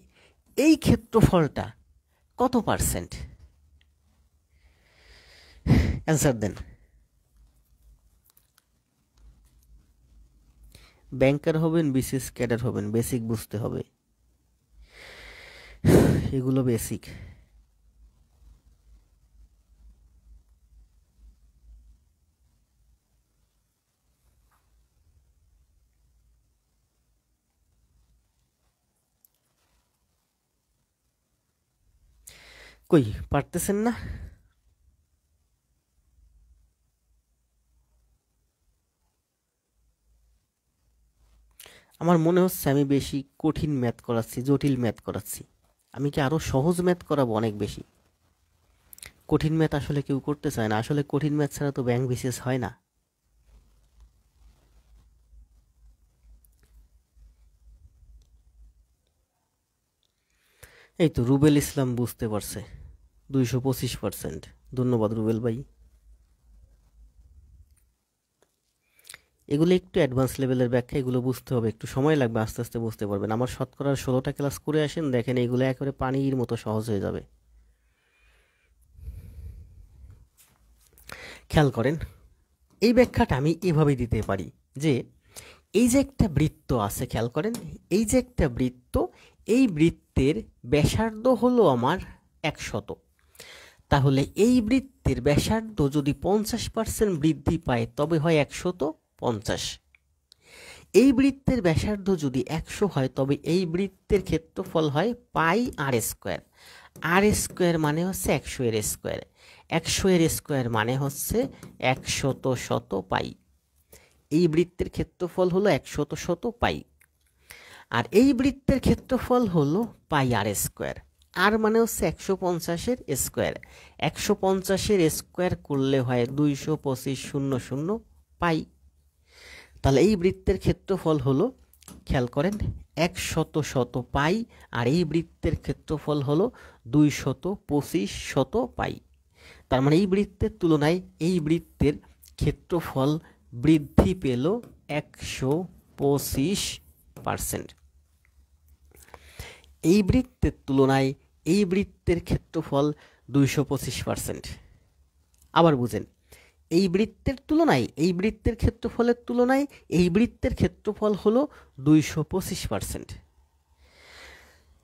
এই ক্ষেত্রফলটা কত পার্সেন্ট? অ্যান্সার দেন। ব্যাংকার হবেন, বিসিএস ক্যাডার হবেন, বেসিক বুঝতে হবে, এগুলো বেসিক। কই পারতেছেন না? আমার মনে হচ্ছে আমি বেশি কঠিন ম্যাথ করাচ্ছি, জটিল ম্যাথ করাচ্ছি। আমি কি আরো সহজ ম্যাথ করাবো অনেক বেশি? কঠিন ম্যাথ আসলে কেউ করতে চায় না। আসলে কঠিন ম্যাথ ছাড়া তো ব্যাংক বিসিএস হয় না। এই তো রুবেল ইসলাম বুঝতে পারছে, 225%। ধন্যবাদ রুবেল ভাই। এগুলো একটু অ্যাডভান্স লেভেলের ব্যাখ্যা, এগুলো বুঝতে হবে, একটু সময় লাগবে, আস্তে আস্তে বুঝতে পারবেন। আমার শতকরার 16টা ক্লাস করে আসেন, দেখেন এগুলো একেবারে পানির মতো সহজ হয়ে যাবে। খেয়াল করেন, এই ব্যাখ্যাটা আমি এভাবে দিতে পারি যে এই যে একটা বৃত্ত আছে, খেয়াল করেন, এই যে একটা বৃত্ত, এই বৃত্তের ব্যাসার্ধ হলো আমার 100। তাহলে এই বৃত্তের ব্যাসার্ধ যদি 50% বৃদ্ধি পায় তবে হয় 150। এই বৃত্তের ব্যাসার্ধ যদি 100 হয় তবে এই বৃত্তের ক্ষেত্রফল হয় পাই আর স্কোয়ার। আর স্কোয়ার মানে হচ্ছে 100 এর স্কোয়ার, 100 এর স্কোয়ার মানে হচ্ছে 100 পাই। এই বৃত্তের ক্ষেত্রফল হলো 100 পাই, আর এই বৃত্তের ক্ষেত্রফল হলো পাই আর স্কোয়ার। আর মানে হচ্ছে 150-এর স্কোয়ার, 150-এর স্কোয়ার করলে হয় 225 পাই। তাহলে এই বৃত্তের ক্ষেত্রফল হলো, খেয়াল করেন, 100 পাই, আর এই বৃত্তের ক্ষেত্রফল হলো 225 পাই। তার মানে এই বৃত্তের তুলনায় এই বৃত্তের ক্ষেত্রফল বৃদ্ধি পেল 125%। এই বৃত্তের তুলনায় এই বৃত্তের ক্ষেত্রফল 225%। আবার বুঝেন, এই বৃত্তের তুলনায় এই বৃত্তের ক্ষেত্রফলের তুলনায় এই বৃত্তের ক্ষেত্রফল হলো 225%।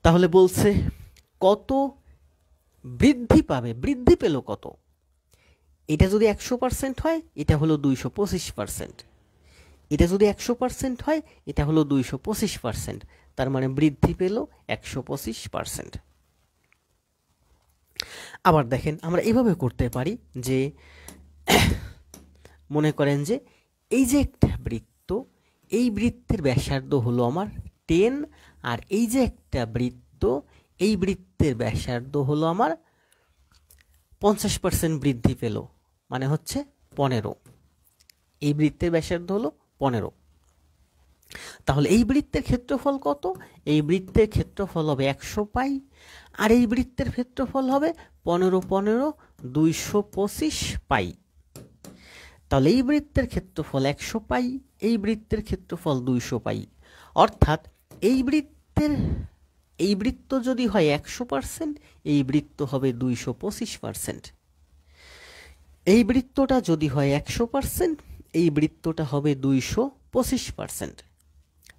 তাহলে বলছে কত বৃদ্ধি পাবে, বৃদ্ধি পেল কত? এটা যদি 100% হয় এটা হলো 225%, এটা যদি 100% হয় এটা হলো 225%, তার মানে বৃদ্ধি পেল 125%। আবার দেখেন আমরা এভাবে করতে পারি যে মনে করেন যে এই যে একটা বৃত্ত, এই বৃত্তের ব্যাসার্ধ হলো আমার 10, আর এই যে একটা বৃত্ত, এই বৃত্তের ব্যাসার্ধ হলো আমার 50% বৃদ্ধি পেল, মানে হচ্ছে 15। এই বৃত্তের ব্যাসার্ধ হলো 15। তাহলে এই বৃত্তের ক্ষেত্রফল কত? এই বৃত্তের ক্ষেত্রফল হবে 100 পাই, আর এই বৃত্তের ক্ষেত্রফল হবে 15 15 225 পাই। তাহলে এই বৃত্তের ক্ষেত্রফল 100 পাই, এই বৃত্তের ক্ষেত্রফল 200 পাই, অর্থাৎ এই বৃত্ত যদি হয় 100%, এই বৃত্ত হবে 225%। এই বৃত্তটা যদি হয় 100%, এই বৃত্তটা হবে 225%।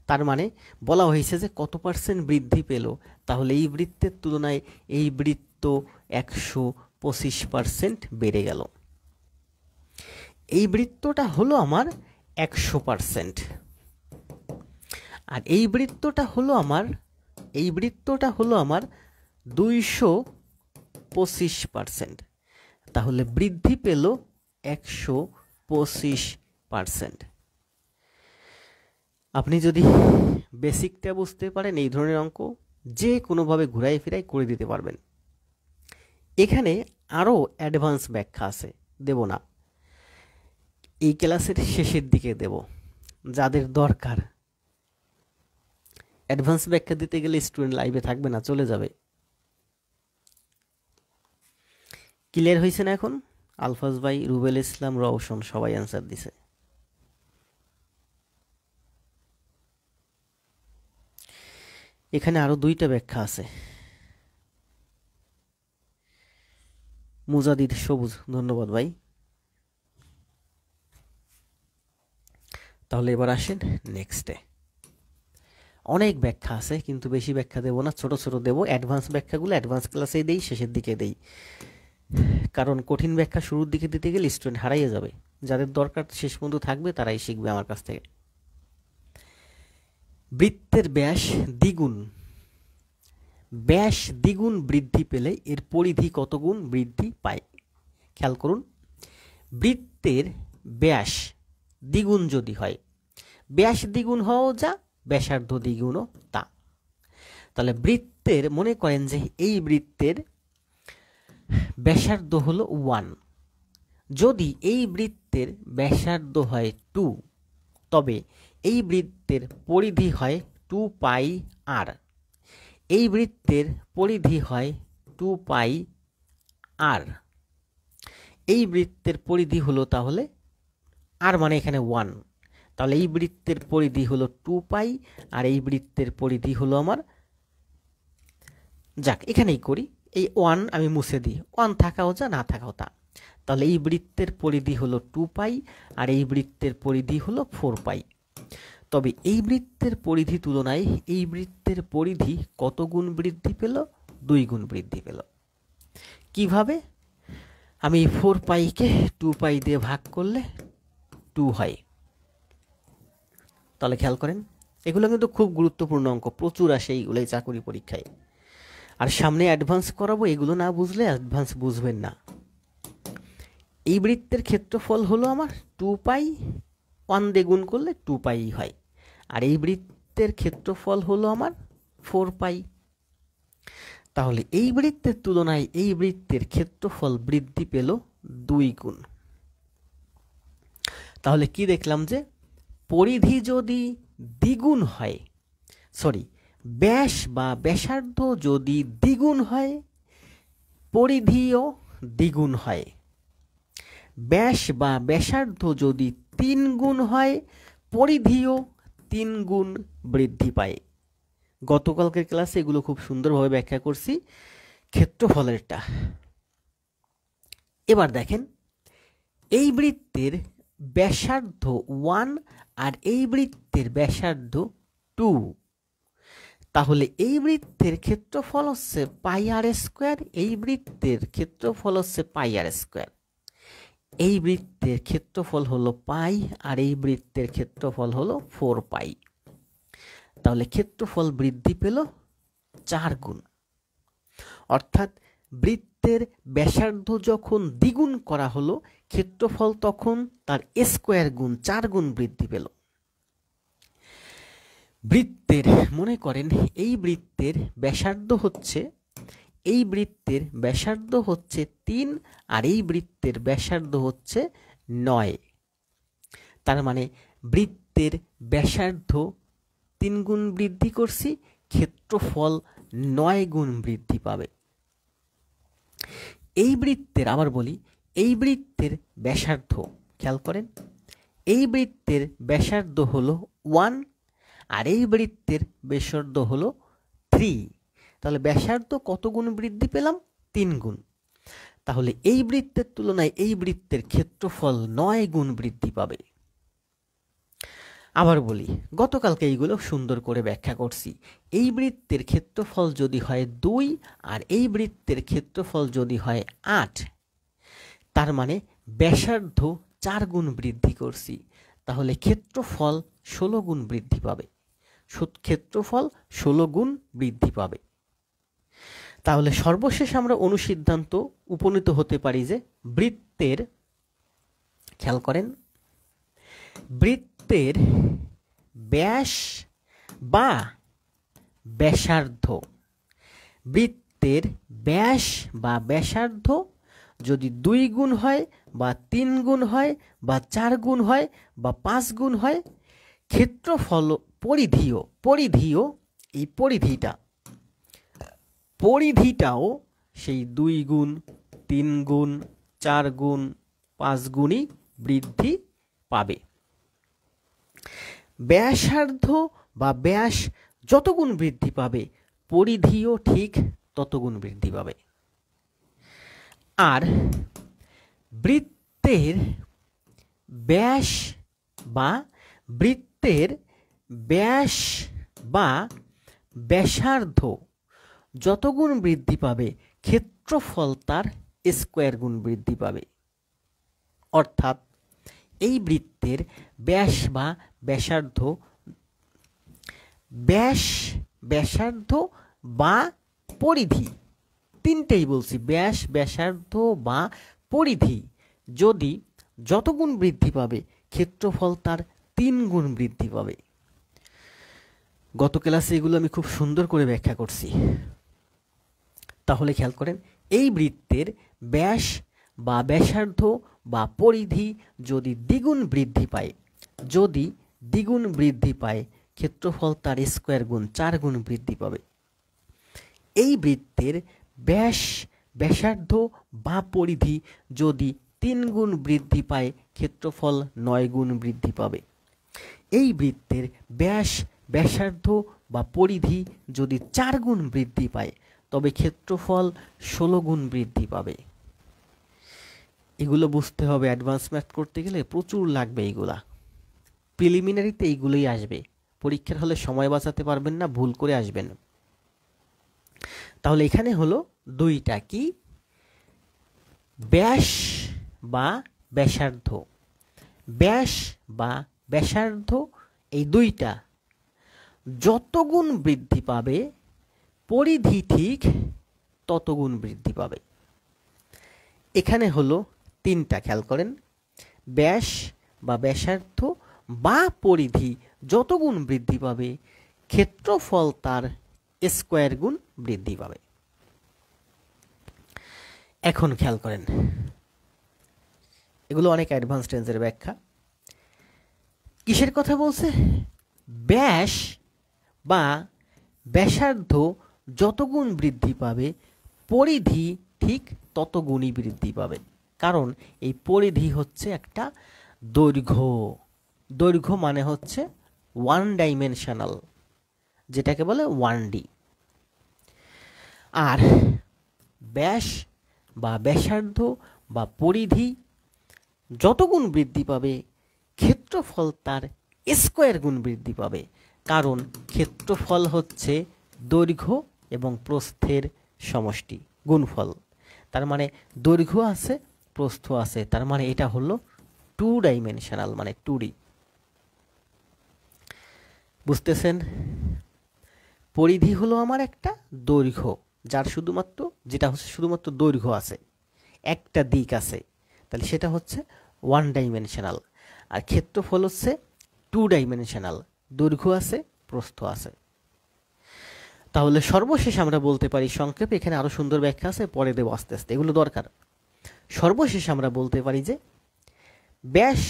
তার মানে বলা হয়েছে যে কত পার্সেন্ট বৃদ্ধি পেল, তাহলে এই বৃত্তের তুলনায় এই বৃত্ত 125% বেড়ে গেল। এই বৃত্তটা হলো আমার 100%, আর এই বৃত্তটা হলো আমার 225%, তাহলে বৃদ্ধি পেল 125%। আপনি যদি বেসিকটা বুঝতে পারেন এই ধরনের অঙ্ক যে কোনোভাবে ঘুরাই ফিরাই করে দিতে পারবেন। এখানে আরও অ্যাডভান্স ব্যাখ্যা আছে, দেব না, এই ক্লাসের শেষের দিকে দেব। যাদের দরকার, অ্যাডভান্স ব্যাখ্যা দিতে গেলে স্টুডেন্ট লাইভে থাকবে না, চলে যাবে। ক্লিয়ার হয়েছে না এখন? আলফাজ ভাই, রুবেল ইসলাম, রওশন সবাই অ্যান্সার দিছে। এখানে আরো 2টা ব্যাখ্যা আছে। মুজাদিদ সবুজ, ধন্যবাদ ভাই। তাহলে এবার আসেন নেক্সটে। অনেক ব্যাখ্যা আছে কিন্তু বেশি ব্যাখ্যা দেব না, ছোট ছোট দেব। অ্যাডভান্স ব্যাখ্যাগুলো অ্যাডভান্স ক্লাসেই দেই, শেষের দিকে দেই, কারণ কঠিন ব্যাখ্যা শুরুর দিকে দিতে গেলে স্টুডেন্ট হারাইয়ে যাবে। যাদের দরকার শেষ পর্যন্ত থাকবে তারাই শিখবে আমার কাছ থেকে। বৃত্তের ব্যাস দ্বিগুণ বৃদ্ধি পেলে এর পরিধি কত গুণ বৃদ্ধি পায়? খেয়াল করুন, বৃত্তের ব্যাস দ্বিগুণ যদি হয়, ব্যাস দ্বিগুণ হওয়া যা, ব্যাসার্ধ দ্বিগুণও তা। তাহলে বৃত্তের, মনে করেন যে এই বৃত্তের ব্যাসার্ধ হলো 1, যদি এই বৃত্তের ব্যাসার্ধ হয় 2, তবে এই বৃত্তের পরিধি হয় 2 পাই আর। এই বৃত্তের পরিধি হয় 2 পাই আর। এই বৃত্তের পরিধি হলো তাহলে আর, মানে এখানে 1, তাহলে এই বৃত্তের পরিধি হলো 2 পাই, আর এই বৃত্তের পরিধি হলো আমার, যাক এখানেই করি, এই 1 আমি মুছে দিই, 1 থাকাও যা না থাকাও তা। তাহলে এই বৃত্তের পরিধি হলো 2 পাই, আর এই বৃত্তের পরিধি হলো 4 পাই। তবে এই বৃত্তের পরিধি তুলনায় এই বৃত্তের পরিধি কত গুণ বৃদ্ধি পেল? 2 গুণ বৃদ্ধি পেল। কিভাবে? আমি 4 পাইকে 2 পাই দিয়ে ভাগ করলে 2 হয়। তাহলে খেয়াল করেন, এগুলো কিন্তু খুব গুরুত্বপূর্ণ অঙ্ক, প্রচুর আসে এইগুলোই চাকরি পরীক্ষায়। আর সামনে অ্যাডভান্স করাবো, এগুলো না বুঝলে অ্যাডভান্স বুঝবেন না। এই বৃত্তের ক্ষেত্রফল হলো আমার 2 পাই, 1 দিয়ে গুণ করলে 2 পাই হয়, আর এই বৃত্তের ক্ষেত্রফল হলো আমার 4 পাই। তাহলে এই বৃত্তের তুলনায় এই বৃত্তের ক্ষেত্রফল বৃদ্ধি পেল 2 গুণ। তাহলে কি দেখলাম যে পরিধি যদি দ্বিগুণ হয়, ব্যাস বা ব্যাসার্ধ যদি দ্বিগুণ হয়, পরিধিও দ্বিগুণ হয়। ব্যাস বা ব্যাসার্ধ যদি 3 গুণ হয়, পরিধিও 3 গুণ বৃদ্ধি পায়। গতকালকের ক্লাসে এগুলো খুব সুন্দরভাবে ব্যাখ্যা করছি ক্ষেত্রফলেরটা। এবার দেখেন, এই বৃত্তের ব্যাসার্ধ 1 আর এই বৃত্তের ব্যাসার্ধ 2, তাহলে এই বৃত্তের ক্ষেত্রফল হচ্ছে পাই আর স্কোয়ার, এই বৃত্তের ক্ষেত্রফল হচ্ছে পাই আর স্কোয়ার। এই বৃত্তের ক্ষেত্রফল হলো পাই আর এই বৃত্তের ক্ষেত্রফল হলো 4 পাই। তাহলে ক্ষেত্রফল বৃদ্ধি পেল 4 গুণ। অর্থাৎ বৃত্তের ব্যাসার্ধ যখন দ্বিগুণ করা হলো, ক্ষেত্রফল তখন তার স্কোয়ার গুণ 4 গুণ বৃদ্ধি পেল। বৃত্তের মনে করেন এই বৃত্তের ব্যাসার্ধ হচ্ছে, এই বৃত্তের ব্যাসার্ধ হচ্ছে 3 আর এই বৃত্তের ব্যাসার্ধ হচ্ছে 9। তার মানে বৃত্তের ব্যাসার্ধ 3 গুণ বৃদ্ধি করছি, ক্ষেত্রফল 9 গুণ বৃদ্ধি পাবে। এই বৃত্তের আবার বলি, এই বৃত্তের ব্যাসার্ধ খেয়াল করেন, এই বৃত্তের ব্যাসার্ধ হলো 1 আর এই বৃত্তের ব্যাসার্ধ হলো 3। তাহলে ব্যাসার্ধ কত গুণ বৃদ্ধি পেলাম? 3 গুণ। তাহলে এই বৃত্তের তুলনায় এই বৃত্তের ক্ষেত্রফল 9 গুণ বৃদ্ধি পাবে। আবার বলি, গতকালকে এইগুলো সুন্দর করে ব্যাখ্যা করছি। এই বৃত্তের ক্ষেত্রফল যদি হয় 2 আর এই বৃত্তের ক্ষেত্রফল যদি হয় 8, তার মানে ব্যাসার্ধ 4 গুণ বৃদ্ধি করছি, তাহলে ক্ষেত্রফল 16 গুণ বৃদ্ধি পাবে। ক্ষেত্রফল 16 গুণ বৃদ্ধি পাবে। তাহলে সর্বশেষ আমরা অনুসিদ্ধান্ত উপনীত হতে পারি যে বৃত্তের, খেয়াল করেন, বৃত্তের ব্যাস বা ব্যাসার্ধ, বৃত্তের ব্যাস বা ব্যাসার্ধ যদি 2 গুণ হয় বা 3 গুণ হয় বা 4 গুণ হয় বা 5 গুণ হয়, ক্ষেত্রফল পরিধিও এই পরিধিটাও সেই 2 গুণ 3 গুণ 4 গুণ 5 গুণই বৃদ্ধি পাবে। ব্যাসার্ধ বা ব্যাস যত গুণ বৃদ্ধি পাবে, পরিধিও ঠিক তত গুণ বৃদ্ধি পাবে। আর বৃত্তের ব্যাস বা ব্যাসার্ধ যত গুণ বৃদ্ধি পাবে, ক্ষেত্রফল তার স্কোয়ার গুণ বৃদ্ধি পাবে। অর্থাৎ এই বৃত্তের ব্যাস বা ব্যাসার্ধ বা পরিধি, তিনটেই বলছি, ব্যাস, ব্যাসার্ধ বা পরিধি যদি যত গুণ বৃদ্ধি পাবে, ক্ষেত্রফল তার 3 গুণ বৃদ্ধি পাবে। গত ক্লাসে এগুলো আমি খুব সুন্দর করে ব্যাখ্যা করছি। তাহলে খেয়াল করেন, এই বৃত্তের ব্যাস বা ব্যাসার্ধ বা পরিধি যদি দ্বিগুণ বৃদ্ধি পায়, ক্ষেত্রফল তার স্কোয়ার গুণ 4 গুণ বৃদ্ধি পাবে। এই বৃত্তের ব্যাস, ব্যাসার্ধ বা পরিধি যদি 3 গুণ বৃদ্ধি পায়, ক্ষেত্রফল 9 গুণ বৃদ্ধি পাবে। এই বৃত্তের ব্যাস, ব্যাসার্ধ বা পরিধি যদি 4 গুণ বৃদ্ধি পায়, তবে ক্ষেত্রফল 16 গুণ বৃদ্ধি পাবে। এগুলো বুঝতে হবে, অ্যাডভান্স ম্যাথ করতে গেলে প্রচুর লাগবে এগুলা। প্রিলিমিনারিতে এইগুলোই আসবে, পরীক্ষার হলে সময় বাঁচাতে পারবেন না, ভুল করে আসবেন। তাহলে এখানে হলো 2টা কি, ব্যাস বা ব্যাসার্ধ, ব্যাস বা ব্যাসার্ধ, এই 2টা যত গুণ বৃদ্ধি পাবে, পরিধি ঠিক তত গুণ বৃদ্ধি পাবে। এখানে হলো 3টা, খেয়াল করেন, ব্যাস বা ব্যাসার্ধ বা পরিধি যত গুণ বৃদ্ধি পাবে, ক্ষেত্রফল তার স্কোয়ার গুণ বৃদ্ধি পাবে। এখন খেয়াল করেন, এগুলো অনেক অ্যাডভান্স টেন্সের ব্যাখ্যা। কিসের কথা বলছে? ব্যাস বা ব্যাসার্ধ যত গুণ বৃদ্ধি পাবে, পরিধি ঠিক তত গুণই বৃদ্ধি পাবে। কারণ এই পরিধি হচ্ছে একটা দৈর্ঘ্য মানে হচ্ছে 1 ডাইমেনশনাল, যেটাকে বলে 1D। আর ব্যাস বা ব্যাসার্ধ বা পরিধি যত গুণ বৃদ্ধি পাবে, ক্ষেত্রফল তার স্কোয়ার গুণ বৃদ্ধি পাবে। কারণ ক্ষেত্রফল হচ্ছে দৈর্ঘ্য এবং প্রস্থের সমষ্টি গুণফল। তার মানে দৈর্ঘ্য আছে, প্রস্থ আছে, তার মানে এটা হলো 2 ডাইমেনশনাল, মানে 2D। বুঝতেছেন? পরিধি হলো আমার একটা দৈর্ঘ্য, যার যেটা হচ্ছে শুধুমাত্র দৈর্ঘ্য আছে, একটা দিক আছে, তাহলে সেটা হচ্ছে 1 ডাইমেনশনাল। আর ক্ষেত্রফল হচ্ছে 2 ডাইমেনশনাল, দৈর্ঘ্য আছে, প্রস্থ আছে। তাহলে সর্বশেষ আমরা বলতে পারি, সংক্ষেপে এখানে আরো সুন্দর ব্যাখ্যা আছে, পরে দেব আস্তে আস্তে, এগুলো দরকার। সর্বশেষ আমরা বলতে পারি যে ব্যাস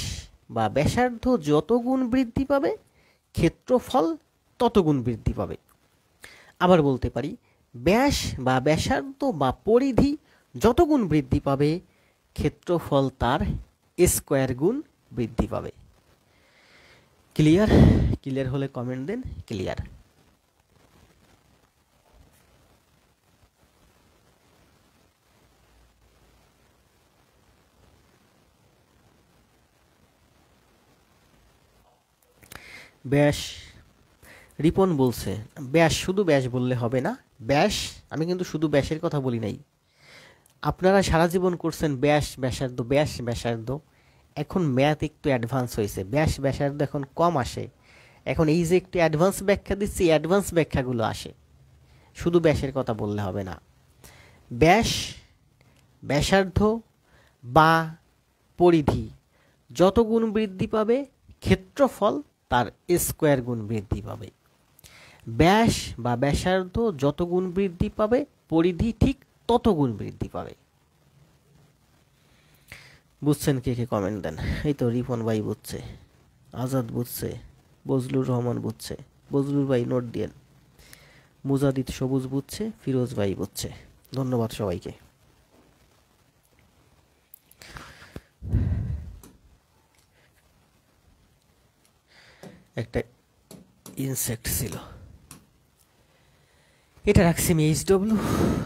বা ব্যাসার্ধ যত গুণ বৃদ্ধি পাবে, ক্ষেত্রফল তত গুণ বৃদ্ধি পাবে। আবার বলতে পারি, ব্যাস বা ব্যাসার্ধ বা পরিধি যত গুণ বৃদ্ধি পাবে, ক্ষেত্রফল তার স্কোয়ার গুণ বৃদ্ধি পাবে। ক্লিয়ার? ক্লিয়ার হলে কমেন্ট দেন ক্লিয়ার। ব্যাস, রিপন বলছে ব্যাস, শুধু ব্যাস বললে হবে না, ব্যাস, আমি কিন্তু শুধু ব্যাসের কথা বলি নাই। আপনারা সারা জীবন করছেন ব্যাস ব্যাসার্ধ, ব্যাস ব্যাসার্ধ, এখন ম্যাথ একটু অ্যাডভান্স হয়েছে, ব্যাস ব্যাসার্ধ এখন কম আসে, এখন এই যে একটু অ্যাডভান্স ব্যাখ্যা দিচ্ছি, অ্যাডভান্স ব্যাখ্যাগুলো আসে, শুধু ব্যাসের কথা বললে হবে না। ব্যাস, ব্যাসার্ধ বা পরিধি যত গুণ বৃদ্ধি পাবে, ক্ষেত্রফল তার স্কোয়ার গুণ বৃদ্ধি পাবে। ব্যাস বা ব্যাসার্ধ যত গুণ বৃদ্ধি পাবে, পরিধি ঠিক তত গুণ বৃদ্ধি পাবে। বুঝছেন? কে কে কমেন্ট দেন। এই তো রিপন ভাই বুঝছে, আজাদ বুঝছে, বজলুর রহমান বুঝছে, বজলুর ভাই নোট দিয়েন, মুজাদিদ সবুজ বুঝছে, ফিরোজ ভাই বুঝছে। ধন্যবাদ সবাইকে। একটা ইনসেক্ট ছিল, এটা রাখছি আমি HW,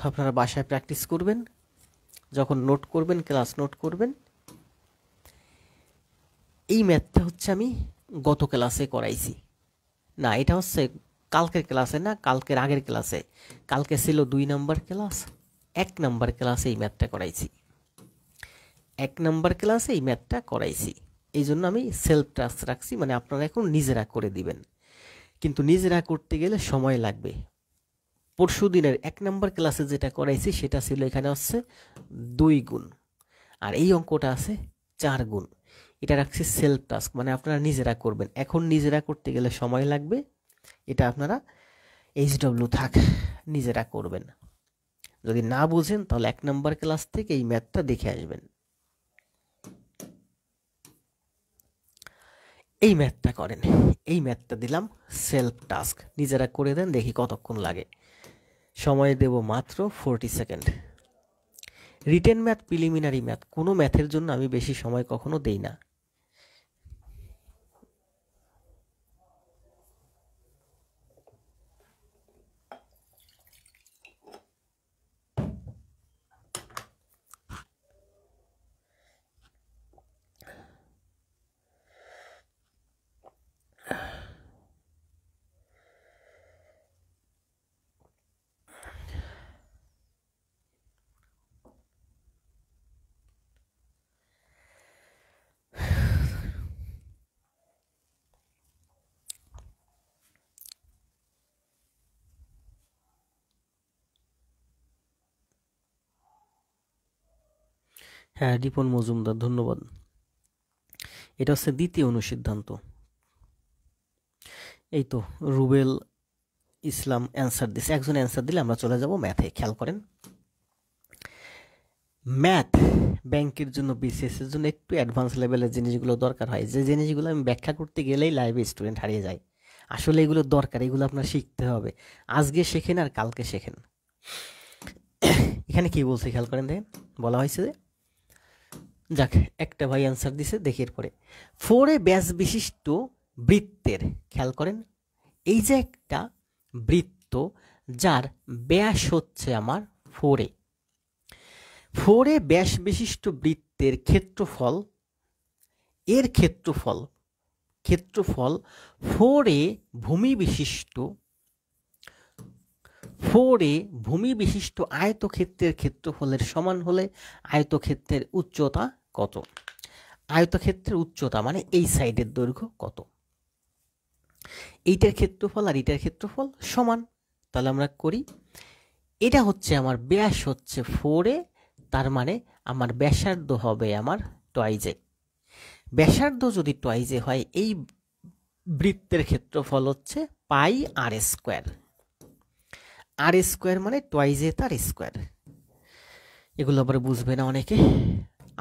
আপনারা বাসায় প্র্যাকটিস করবেন, যখন নোট করবেন, ক্লাস নোট করবেন। এই ম্যাথটা হচ্ছে আমি গত ক্লাসে করাইছি, না এটা হচ্ছে কালকের ক্লাসে না, কালকের আগের ক্লাসে, কালকে ছিল 2 নাম্বার ক্লাস, 1 নাম্বার ক্লাসে এই ম্যাথটা করাইছি, 1 নাম্বার ক্লাসে এই ম্যাথটা করাইছি। এই জন্য আমি সেলফ টাস্ক রাখছি, মানে আপনারা এখন নিজেরা করে দিবেন, কিন্তু নিজেরা করতে গেলে সময় লাগবে। পরশু দিনের 1 নাম্বার ক্লাসে যেটা করাইছি সেটা ছিল এখানে হচ্ছে 2 গুণ, আর এই অঙ্কটা আছে 4 গুণ। এটা রাখছি সেলফ টাস্ক, মানে আপনারা নিজেরা করবেন, এখন নিজেরা করতে গেলে সময় লাগবে, এটা আপনারা HW থাক নিজেরা করবেন। যদি না বুঝেন তাহলে 1 নাম্বার ক্লাস থেকে এই ম্যাথটা দেখে আসবেন। এই ম্যাথটা করেন, এই ম্যাথটা দিলাম সেলফ টাস্ক, নিজেরা করে দেন, দেখি কতক্ষণ লাগে। সময় দেব মাত্র 40 second. Written math, preliminary math, কোনো ম্যাথের জন্য আমি বেশি সময় কখনো দেই না। হ্যাঁ, রিপন মজুমদার ধন্যবাদ। এটা হচ্ছে দ্বিতীয় অনুসিদ্ধান্ত। এই তো রুবেল ইসলাম অ্যান্সার দিছে, একজন অ্যান্সার দিলে আমরা চলে যাব ম্যাথে। খেয়াল করেন, ম্যাথ ব্যাংকের জন্য, BCS এর জন্য একটু অ্যাডভান্স লেভেলের জিনিসগুলো দরকার হয়, যে জিনিসগুলো আমি ব্যাখ্যা করতে গেলেই লাইভে স্টুডেন্ট হারিয়ে যায়। আসলে এগুলো দরকার, এগুলো আপনার শিখতে হবে, আজকে শেখেন আর কালকে শেখেন। এখানে কি বলছে খেয়াল করেন, দেখেন বলা হয়েছে যে, যাক একটা ভাই অ্যান্সার দিছে, দেখি এরপরে 4A ব্যাস বিশিষ্ট বৃত্তের, খেয়াল করেন এই যে একটা বৃত্ত যার ব্যাস হচ্ছে আমার 4A, 4A ব্যাস বিশিষ্ট বৃত্তের ক্ষেত্রফল, এর ক্ষেত্রফল 4A ভূমি বিশিষ্ট 4a ভূমি বিশিষ্ট আয়তক্ষেত্রের ক্ষেত্রফলের সমান হলে আয়তক্ষেত্রের উচ্চতা কত? আয়তক্ষেত্রের উচ্চতা মানে এই সাইডের দৈর্ঘ্য কত? এইটার ক্ষেত্রফল আর এইটার ক্ষেত্রফল সমান। তাহলে আমরা করি, এটা হচ্ছে আমার ব্যাস হচ্ছে 4a, তার মানে আমার ব্যাসার্ধ হবে আমার টয়েজে। ব্যাসার্ধ যদি টয়েজে হয়, এই বৃত্তের ক্ষেত্রফল হচ্ছে পাই আর স্কোয়ার। আর স্কোয়ার মানে টয়েজে তার স্কোয়ার। এগুলো আবার বুঝবে না অনেকে,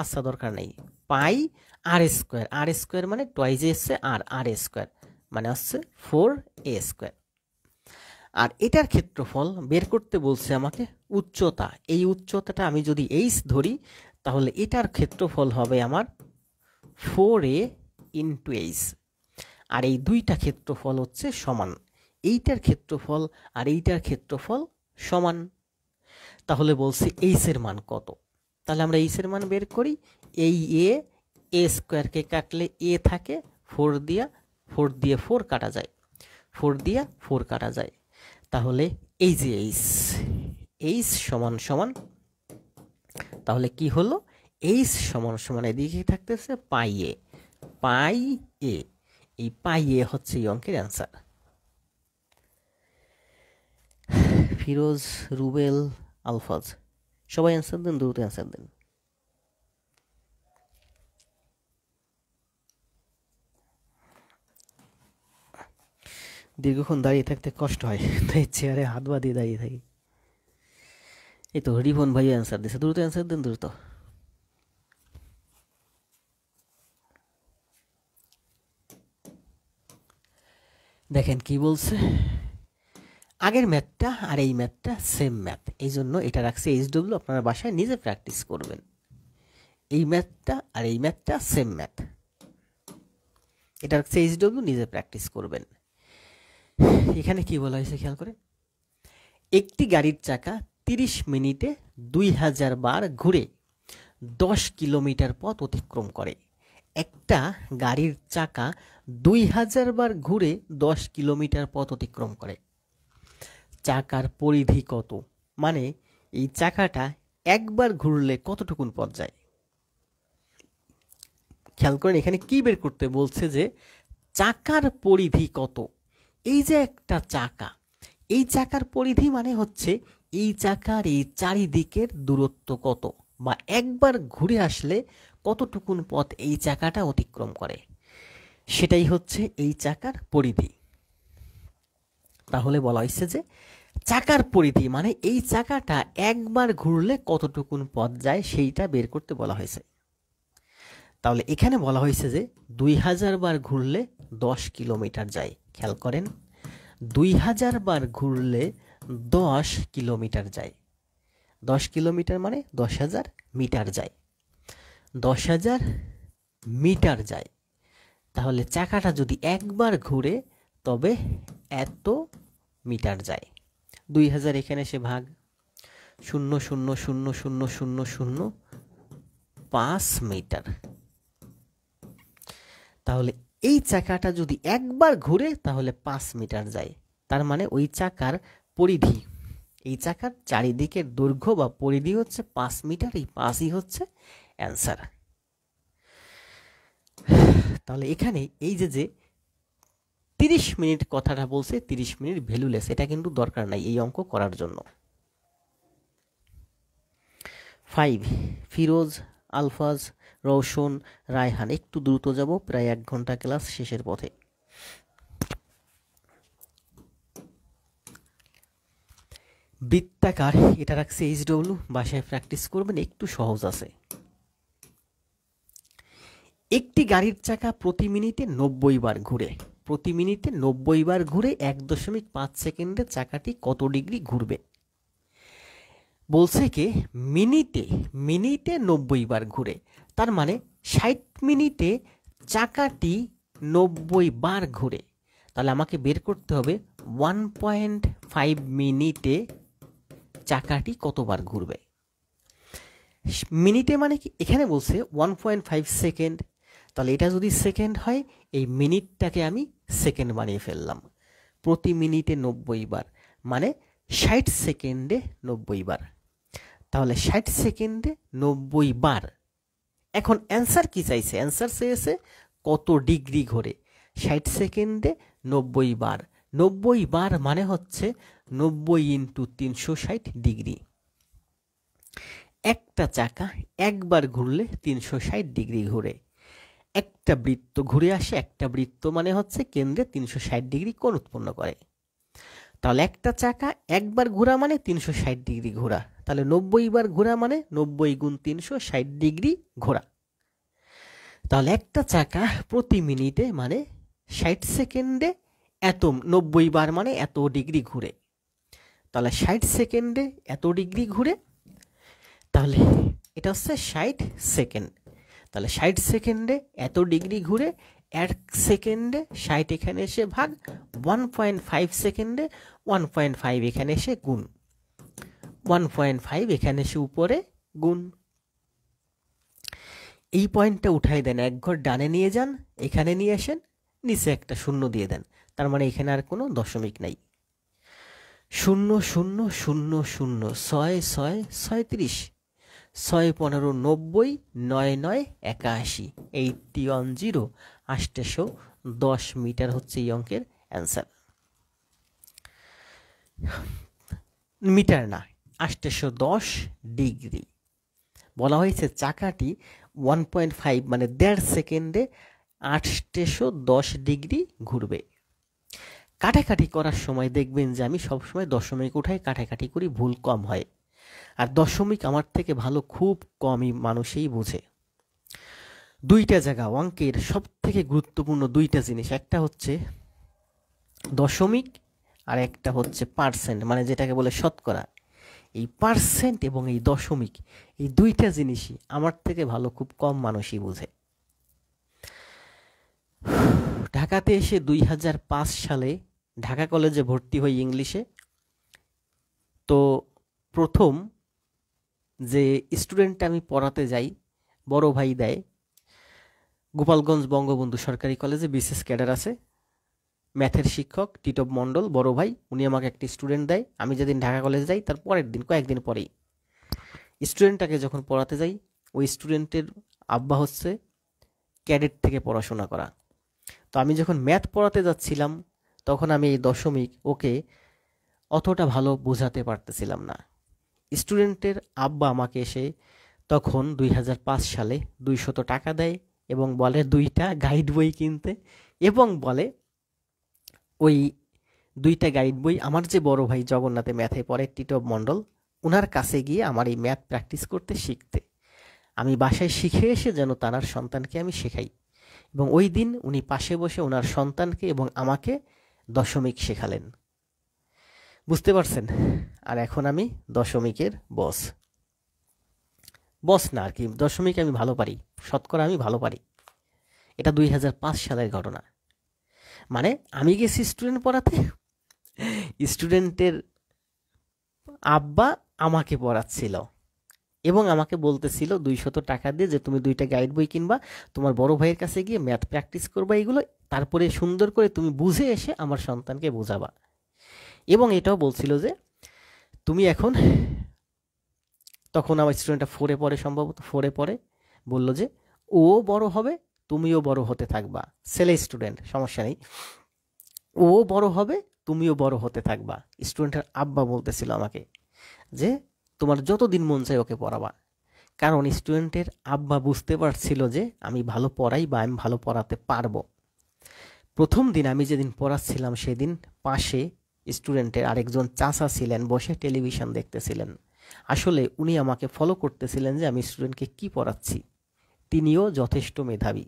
আচ্ছা দরকার নেই। পাই আর স্কোয়ার, আর স্কোয়ার মানে টয়েজে এসছে আর আর স্কোয়ার মানে হচ্ছে 4a স্কোয়ার। আর এটার ক্ষেত্রফল বের করতে বলছে আমাকে উচ্চতা। এই উচ্চতাটা আমি যদি এইচ ধরি, তাহলে এটার ক্ষেত্রফল হবে আমার 4a ইন্টু এইচ। আর এই দুইটা ক্ষেত্রফল হচ্ছে সমান, এইটার ক্ষেত্রফল আর এইটার ক্ষেত্রফল সমান। তাহলে বলছে এইচ এর মান কত? তাহলে আমরা এইচ এর মান বের করি। এই এ স্কোয়ারকে কাটলে এ থাকে, 4 দিয়ে 4 কাটা যায়, 4 দিয়ে 4 কাটা যায়। তাহলে এই যে এইচ সমান সমান, তাহলে কি হলো? এইচ সমান সমান এদিকে থাকতেছে পাই এ। এই পাই এ হচ্ছে এই অঙ্কের অ্যান্সার। ফিরোজ, রুবেল, আলফাজ সবাই অ্যান্সার দেন, দ্রুত অ্যান্সার দেন। দীর্ঘক্ষণ দাঁড়িয়ে থাকতে কষ্ট হয়, তাই চেয়ারে হাত বাঁধিয়ে দাঁড়িয়ে থাকি। এই তো রিভন ভাই অ্যান্সার দিচ্ছে, দ্রুত অ্যান্সার দেন, দ্রুত। দেখেন কি বলছে, আগের ম্যাথটা আর এই ম্যাথটা সেম ম্যাথ, এই জন্য এটা রাখছে এইচডব্লিউ, আপনারা বাসায় নিজে প্র্যাকটিস করবেন। এই ম্যাথটা আর এই ম্যাথটা সেম ম্যাথ, এটা রাখছে এইচডব্লিউ, নিজে প্র্যাকটিস করবেন। এখানে কি বলা হয়েছে খেয়াল করে, একটি গাড়ির চাকা 30 মিনিটে 2000 বার ঘুরে 10 কিলোমিটার পথ অতিক্রম করে। একটা গাড়ির চাকা 2000 বার ঘুরে 10 কিলোমিটার পথ অতিক্রম করে। চাকার পরিধি কত? মানে এই চাকাটা একবার ঘুরলে কতটুকুন পথ যায়। খেয়াল করেন এখানে কি বের করতে বলছে, যে চাকার পরিধি কত। এই যে একটা চাকা, এই চাকার পরিধি মানে হচ্ছে এই চাকার এই চারিদিকের দূরত্ব কত, বা একবার ঘুরে আসলে কতটুকুন পথ এই চাকাটা অতিক্রম করে, সেটাই হচ্ছে এই চাকার পরিধি। তাহলে বলা হয়েছে যে চাকার পরিধি মানে এই চাকাটা একবার ঘুরলে কতটুকুন পথ যায় সেইটা বের করতে বলা হয়েছে। তাহলে এখানে বলা হয়েছে যে 2000 বার ঘুরলে 10 কিলোমিটার যায়। খেয়াল করেন, 2000 বার ঘুরলে 10 কিলোমিটার যায়। 10 কিলোমিটার মানে 10,000 মিটার যায়। 10,000 মিটার যায়। তাহলে চাকাটা যদি একবার ঘুরে তবে এত মিটার যায়। 2000 এখানে এসে ভাগ, 0.0000005 মিটার। তাহলে এই চাকাটা যদি একবার ঘুরে তাহলে 5 মিটার যায়। তার মানে ওই চাকার পরিধি, এই চাকার চারিদিকের দৈর্ঘ্য বা পরিধি হচ্ছে 5 মিটার। এই 5ই হচ্ছে অ্যান্সার। তাহলে এখানে এই যে 30 মিনিট কথাটা বলছে, 30 মিনিট ভ্যালুলেস, এটা কিন্তু দরকার নাই এই অঙ্ক করার জন্য। 5 ফিরোজ, আলফাজ, রওশন, রায়হান, একটু দ্রুত যাব, প্রায় 1 ঘন্টা ক্লাস শেষের পথে। বৃত্তাকার, এটা রাখছে এইচডব্লিউ, বাসায় প্র্যাকটিস করবেন, একটু সহজ আছে। একটি গাড়ির চাকা প্রতি মিনিটে 90 বার ঘুরে, প্রতি মিনিটে 90 বার ঘুরে 1.5 সেকেন্ডে চাকাটি কত ডিগ্রি ঘুরবে। বলছে কি মিনিটে 90 বার ঘুরে, তার মানে 60 মিনিটে চাকাটি 90 বার ঘুরে। তাহলে আমাকে বের করতে হবে 1.5 মিনিটে চাকাটি কতবার ঘুরবে। মিনিটে মানে কি, এখানে বলছে 1.5 সেকেন্ড, তাহলে এটা যদি সেকেন্ড হয় এই মিনিটটাকে আমি সেকেন্ড বানিয়ে ফেললাম। প্রতি মিনিটে 90 বার মানে 60 সেকেন্ডে 90 বার। তাহলে 60 সেকেন্ডে 90 বার। এখন অ্যান্সার কি চাইছে? অ্যান্সার চেয়েছে কত ডিগ্রি ঘোরে। 60 সেকেন্ডে 90 বার। 90 বার মানে হচ্ছে 90 ইন্টু 360 ডিগ্রি। একটা চাকা একবার ঘুরলে 360 ডিগ্রি ঘুরে। একটা বৃত্ত ঘুরে আসে, একটা বৃত্ত মানে হচ্ছে কেন্দ্রে 360 ডিগ্রি কোণ উৎপন্ন করে। তাহলে একটা চাকা একবার ঘোরা মানে 360 ডিগ্রি ঘোরা। তাহলে 90 বার ঘোরা মানে 90 গুণ 360 ডিগ্রি ঘোরা। তাহলে একটা চাকা প্রতি মিনিটে মানে 60 সেকেন্ডে এত 90 বার মানে এত ডিগ্রি ঘুরে। তাহলে 60 সেকেন্ডে এত ডিগ্রি ঘুরে। তাহলে এটা হচ্ছে 60 সেকেন্ড। তাহলে 60 সেকেন্ডে এত ডিগ্রি ঘুরে, 1 সেকেন্ডে 60 এখানে এসে ভাগ, 1.5 সেকেন্ডে 1.5 এখানে এসে গুণ, 1.5 এখানে এসে উপরে গুণ। এই পয়েন্টটা উঠাই দেন, এক ঘর ডানে নিয়ে যান, এখানে নিয়ে আসেন, নিচে একটা শূন্য দিয়ে দেন। তার মানে এখানে আর কোনো দশমিক নাই। 0 0 0 0 6 6 37, 6 15 90, 9 9 81, 810 810 মিটার হচ্ছে এই অঙ্কের অ্যান্সার। মিটার না, 810 ডিগ্রি। বলা হয়েছে চাকাটি 1.5 মানে 1.5 সেকেন্ডে 810 ডিগ্রি ঘুরবে। কাটাকাটি করার সময় দেখবেন যে আমি সবসময় দশমিক উঠাই, কাটাকাটি করি, ভুল কম হয়। আর দশমিক আমার থেকে ভালো খুব কমই মানুষই বোঝে। দুইটা জায়গা অঙ্কের সব থেকে গুরুত্বপূর্ণ দুইটা জিনিস, একটা হচ্ছে দশমিক আর একটা হচ্ছে পার্সেন্ট, মানে যেটাকে বলে শতকরা। এই পার্সেন্ট এবং এই দশমিক, এই দুইটা জিনিসই আমার থেকে ভালো খুব কম মানুষই বোঝে। ঢাকাতে এসে 2005 সালে ঢাকা কলেজে ভর্তি হই ইংলিশে। তো প্রথম যে স্টুডেন্টটা আমি পড়াতে যাই, বড় ভাই দেয়, গোপালগঞ্জ বঙ্গবন্ধু সরকারি কলেজে বিশেষ ক্যাডার আছে, ম্যাথের শিক্ষক টিটব মণ্ডল, বড় ভাই, উনি আমাকে একটি স্টুডেন্ট দেয়। আমি যেদিন ঢাকা কলেজে যাই তার পরের দিন, কয়েকদিন পরেই স্টুডেন্টটাকে যখন পড়াতে যাই, ওই স্টুডেন্টের আব্বা হচ্ছে ক্যাডেট থেকে পড়াশোনা করা। তো আমি যখন ম্যাথ পড়াতে যাচ্ছিলাম তখন আমি এই দশমিক ওকে অতটা ভালো বোঝাতে পারতেছিলাম না। স্টুডেন্টের আব্বা আমাকে এসে তখন 2005 সালে 200 টাকা দেয় এবং বলে 2টা গাইড বই কিনতে, এবং বলে ওই 2টা গাইড বই আমার যে বড় ভাই জগন্নাথে ম্যাথে পড়ে, টিটব মণ্ডল, ওনার কাছে গিয়ে আমার এই ম্যাথ প্র্যাকটিস করতে শিখতে। আমি বাসায় শিখে এসে যেন তার সন্তানকে আমি শেখাই। এবং ওই দিন উনি পাশে বসে ওনার সন্তানকে এবং আমাকে দশমিক শেখালেন। বুঝতে পারছেন? আর এখন আমি দশমিকের বস। বস না আর কি, দশমিক আমি ভালো পারি, শতকরা আমি ভালো পারি। এটা 2005 সালের ঘটনা। মানে আমি গেছি স্টুডেন্ট পড়াতে, স্টুডেন্টের আব্বা আমাকে পড়াচ্ছিল এবং আমাকে বলতেছিল 200 টাকা দিয়ে যে তুমি 2টা গাইড বই কিনবা, তোমার বড় ভাইয়ের কাছে গিয়ে ম্যাথ প্র্যাকটিস করবা, এগুলো তারপরে সুন্দর করে তুমি বুঝে এসে আমার সন্তানকে বোঝাবা। এবং এটাও বলছিল যে তুমি এখন, তখন আমার স্টুডেন্টটা 4-এ পড়ে, সম্ভবত 4-এ পড়ে, বলল যে ও বড় হবে তুমিও বড় হতে থাকবা। ছেলে স্টুডেন্ট, সমস্যা নেই, ও বড় হবে তুমিও বড় হতে থাকবা। স্টুডেন্টের আব্বা বলতেছিল আমাকে যে তোমার যতদিন মন চায় ওকে পড়াবা। কারণ স্টুডেন্টের আব্বা বুঝতে পারছিল যে আমি ভালো পড়াই বা আমি ভালো পড়াতে পারবো। প্রথম দিন আমি যেদিন পড়াচ্ছিলাম সেদিন পাশে স্টুডেন্টের আরেকজন চাচা ছিলেন, বসে টেলিভিশন দেখতেছিলেন। আসলে উনি আমাকে ফলো করতেছিলেন যে আমি স্টুডেন্টকে কি পড়াচ্ছি। তিনিও যথেষ্ট মেধাবী।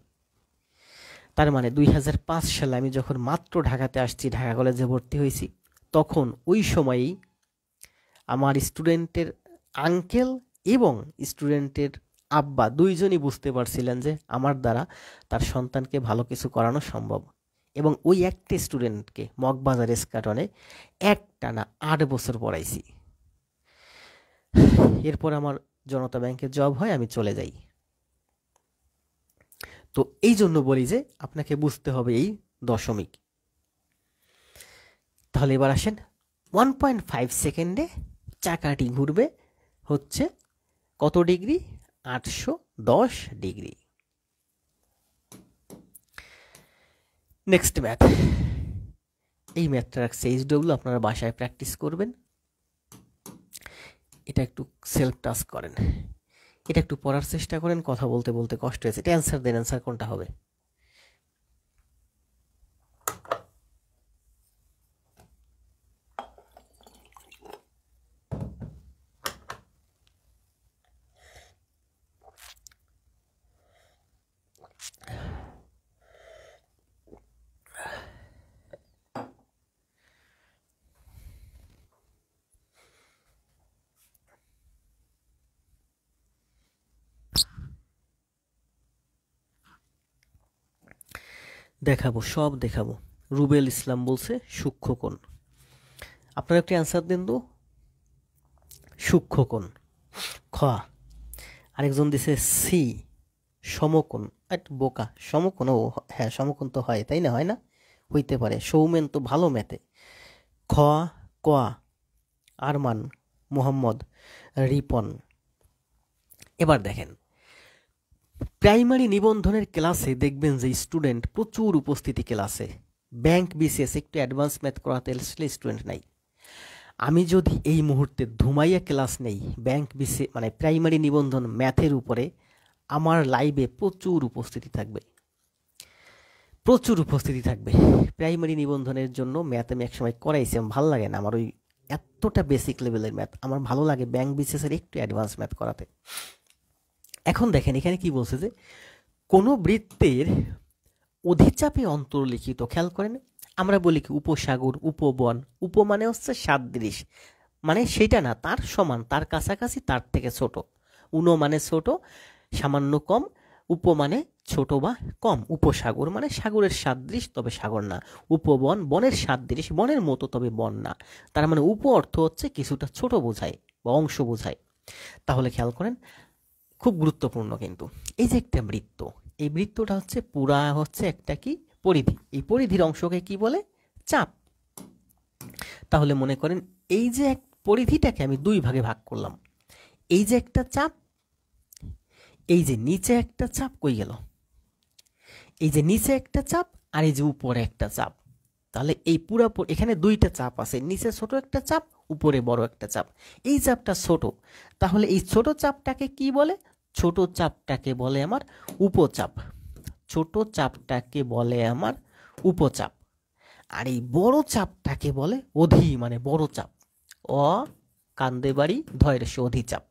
তার মানে 2005 সালে আমি যখন মাত্র ঢাকাতে আসছি, ঢাকা কলেজে ভর্তি হয়েছি, তখন ওই সময়েই আমার স্টুডেন্টের আঙ্কেল এবং স্টুডেন্টের আব্বা দুইজনই বুঝতে পারছিলেন যে আমার দ্বারা তার সন্তানকে ভালো কিছু করানো সম্ভব। এবং ওই একটা স্টুডেন্টকে মগবাজার এসকাটনে একটানা 8 বছর পড়াইছি। এরপর আমার জনতা ব্যাংকে জব হয়, আমি চলে যাই। তো এই জন্য বলি যে আপনাকে বুঝতে হবে এই দশমিক। তাহলে এবার আসেন 1.5 সেকেন্ডে চাকাটি ঘুরবে হচ্ছে কত ডিগ্রি? 810 ডিগ্রি। নেক্সট ম্যাথ, এই ম্যাথটা রাখছে এইচডব্লিউ, আপনারা বাসায় প্র্যাকটিস করবেন। এটা একটু সেলফ টাস্ক করেন, এটা একটু পড়ার চেষ্টা করেন, কথা বলতে বলতে কষ্ট হয়েছে। এটা অ্যান্সার দেন, অ্যান্সার কোনটা হবে? দেখাবো, সব দেখাবো। রুবেল ইসলাম বলছে সূক্ষ্মকোণ। আপনারা একটু অ্যান্সার দেন তো। সূক্ষ্মকোণ খ। আরেকজন দিছে সি সমকোণ। একটু বোকা, সমকোণ, ও হ্যাঁ সমকোণ তো হয়, তাই না? হয় না? হইতে পারে। সৌমেন তো ভালো ম্যাথে। খ ক আরমান মোহাম্মদ রিপন। এবার দেখেন, প্রাইমারি নিবন্ধনের ক্লাসে দেখবেন যে স্টুডেন্ট প্রচুর উপস্থিতি ক্লাসে। ব্যাংক বিসিএস একটু অ্যাডভান্স ম্যাথ করাতে স্টুডেন্ট নাই। আমি যদি এই মুহূর্তে ধুমাইয়া ক্লাস নেই ব্যাংক বিসি মানে প্রাইমারি নিবন্ধন ম্যাথের উপরে, আমার লাইভে প্রচুর উপস্থিতি থাকবে, প্রচুর উপস্থিতি থাকবে। প্রাইমারি নিবন্ধনের জন্য ম্যাথ আমি একসময় করাইছি, আমার ভালো লাগে না, আমার ওই এতটা বেসিক লেভেলের ম্যাথ, আমার ভালো লাগে ব্যাংক বিসিএসের একটু অ্যাডভান্স ম্যাথ করাতে। এখন দেখেন এখানে কি বলছে যে কোনো বৃত্তের অধিচাপে অন্তর্লিখিত, খেয়াল করেন আমরা বলি কি উপসাগর, উপবন, উপ মানে হচ্ছে সাদৃশ, মানে সেটা না, তার সমান, তার কাছাকাছি, তার থেকে ছোট। উনো মানে ছোট, সামান্য কম। উপ মানে ছোট বা কম। উপসাগর মানে সাগরের সাদৃশ তবে সাগর না। উপবন বনের সাদৃশ, বনের মতো তবে বন না। তার মানে উপ অর্থ হচ্ছে কিছুটা ছোট বোঝায় বা অংশ বোঝায়। তাহলে খেয়াল করেন, খুব গুরুত্বপূর্ণ কিন্তু এই যে একটা বৃত্ত, এই বৃত্তটা হচ্ছে পুরা হচ্ছে একটা কি পরিধি, এই পরিধির অংশকে কি বলে? চাপ। তাহলে মনে করেন এই যে এক পরিধিটাকে আমি দুই ভাগে ভাগ করলাম, এই যে একটা চাপ, এই যে নিচে একটা চাপ, কই গেল? এই যে নিচে একটা চাপ আর এই যে উপরে একটা চাপ। তাহলে এই পুরা এখানে দুইটা চাপ আছে, নিচে ছোট একটা চাপ, উপরে বড় একটা চাপ। এই চাপটা ছোট, তাহলে এই ছোট চাপটাকে কি বলে? ছোট চাপটাকে বলে আমার উপচাপ। ছোট চাপটাকে বলে আমার উপচাপ। আর এই বড় চাপটাকে বলে অধি, মানে বড় চাপ। অ কান্দে বাড়ি ধয়ের অধিচাপ।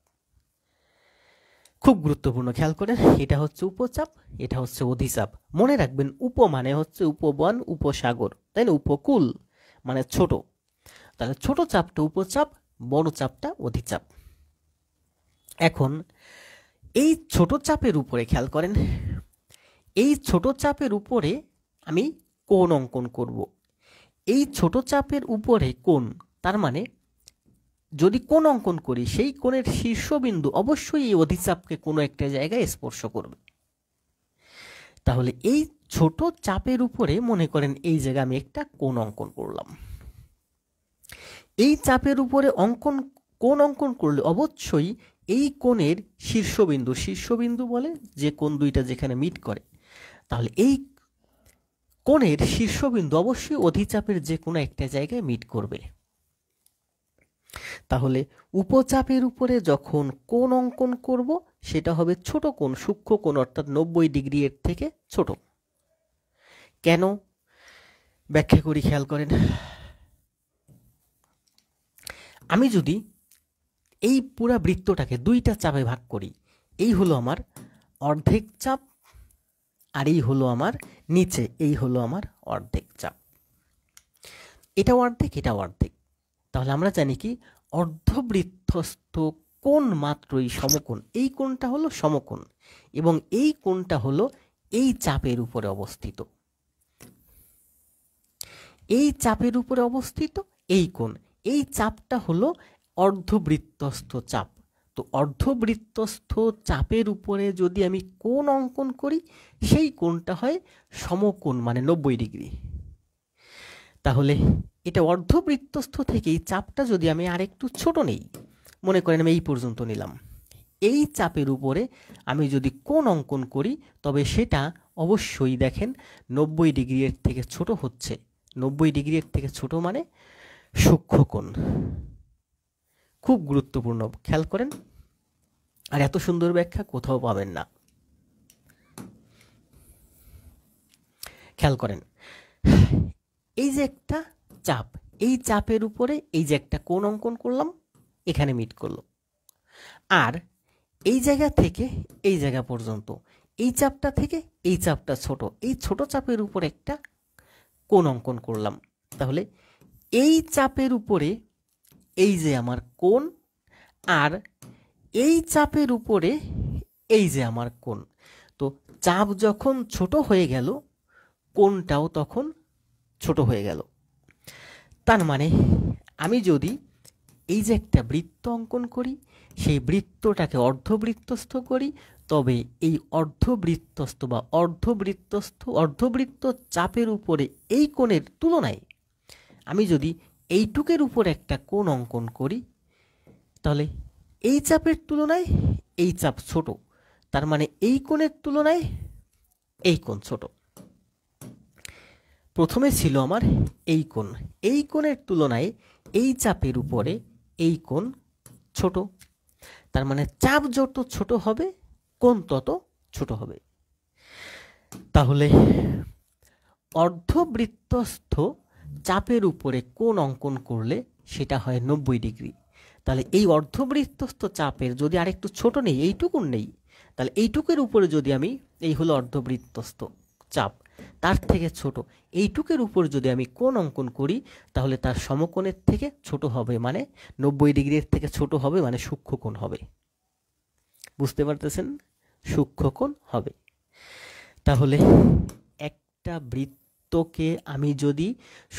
খুব গুরুত্বপূর্ণ, খেয়াল করেন, এটা হচ্ছে উপচাপ, এটা হচ্ছে অধিচাপ। মনে রাখবেন উপ মানে হচ্ছে উপবন, উপসাগর, তাই না? উপকূল মানে ছোট। তাহলে ছোট চাপটা উপচাপ, বড় চাপটা অধিচাপ। এখন এই ছোট চাপের উপরে খেয়াল করেন, এই ছোট চাপের উপরে আমি কোণ অঙ্কন করব। এই ছোট চাপের উপরে কোণ, তার মানে যদি কোণ অঙ্কন করি সেই কোণের শীর্ষবিন্দু অবশ্যই এই অধিচাপকে কোনো একটা জায়গায় স্পর্শ করবে। তাহলে এই ছোট চাপের উপরে মনে করেন এই জায়গায় আমি একটা কোণ অঙ্কন করলাম। এই চাপের উপরে কোণ অঙ্কন করলে অবশ্যই এই কোণের শীর্ষবিন্দু, শীর্ষবিন্দু বলে যে কোণ দুইটা যেখানে মিট করে, তাহলে এই কোণের শীর্ষবিন্দু অবশ্যই অধিচাপের যে কোনো একটা জায়গায় মিট করবে। তাহলে উপচাপের উপরে যখন কোণ অঙ্কন করব সেটা হবে ছোট কোণ, সূক্ষ্ম কোণ, অর্থাৎ 90 ডিগ্রি এর থেকে ছোট। কেন? ব্যাখ্যা করি, খেয়াল করেন। আমি যদি এই পুরা বৃত্তটাকে দুইটা চাপে ভাগ করি, এই হলো আমার অর্ধেক চাপ আর এই হলো আমার নিচে, এই হলো আমার অর্ধেক চাপ। এটাও অর্ধেক, এটাও অর্ধেক। তাহলে আমরা জানি কি অর্ধবৃত্তস্থ কোণ মাত্রই সমকোণ। এই কোণটা হলো সমকোণ এবং এই কোণটা হলো এই চাপের উপরে অবস্থিত। এই চাপের উপরে অবস্থিত এই কোণ, এই চাপটা হলো অর্ধবৃত্তস্থ চাপ। তো অর্ধবৃত্তস্থ চাপের উপরে যদি আমি কোণ অঙ্কন করি সেই কোণটা হয় সমকোণ, মানে 90 ডিগ্রি। তাহলে এটা অর্ধবৃত্তস্থ থেকে এই চাপটা যদি আমি আরেকটু ছোট নেই, মনে করেন আমি এই পর্যন্ত নিলাম, এই চাপের উপরে আমি যদি কোণ অঙ্কন করি তবে সেটা অবশ্যই দেখেন 90 ডিগ্রির থেকে ছোট হচ্ছে। 90 ডিগ্রির থেকে ছোট মানে সূক্ষ্মকোণ। খুব গুরুত্বপূর্ণ, খেয়াল করেন, আর এত সুন্দর ব্যাখ্যা কোথাও পাবেন না। খেয়াল করেন, এই যে একটা চাপ, এই চাপের উপরে এই যে একটা কোণ অঙ্কন করলাম, এখানে মিট করলো, আর এই জায়গা থেকে এই জায়গা পর্যন্ত এই চাপটা থেকে এই চাপটা ছোট, এই ছোট চাপের উপরে একটা কোণ অঙ্কন করলাম। তাহলে এই চাপের উপরে এই যে আমার কোণ, আর এই চাপের উপরে এই যে আমার কোণ। তো চাপ যখন ছোট হয়ে গেল, কোণটাও তখন ছোট হয়ে গেল। তার মানে আমি যদি এই যে একটা বৃত্ত অঙ্কন করি, সেই বৃত্তটাকে অর্ধবৃত্তস্থ করি, তবে এই অর্ধবৃত্তস্থ বা অর্ধবৃত্ত চাপের উপরে এই কোণের তুলনায় আমি যদি এইটুকের উপর একটা কোণ অঙ্কন করি, তাহলে এই চাপের তুলনায় এই চাপ ছোট, তার মানে এই কোণের তুলনায় এই কোণ ছোট। প্রথমে ছিল আমার এই কোণ, এই কোণের তুলনায় এই চাপের উপরে এই কোণ ছোট, তার মানে চাপ যত ছোট হবে কোণ তত ছোট হবে। তাহলে অর্ধবৃত্তস্থ চাপের উপরে কোণ অঙ্কন করলে সেটা হয় 90 ডিগ্রি। তাহলে এই অর্ধবৃত্তস্থ চাপের যদি আরেকটু ছোট নেই, এইটুকুন নেই, তাহলে এইটুকের উপরে যদি আমি, এই হলো অর্ধবৃত্তস্থ চাপ, তার থেকে ছোট এইটুকের উপর যদি আমি কোণ অঙ্কন করি, তাহলে তার সমকোণের থেকে ছোট হবে, মানে 90 ডিগ্রির থেকে ছোট হবে, মানে সূক্ষ্মকোণ হবে। বুঝতে পারতেছেন? সূক্ষ্মকোণ হবে। তাহলে একটা বৃত্তকে আমি যদি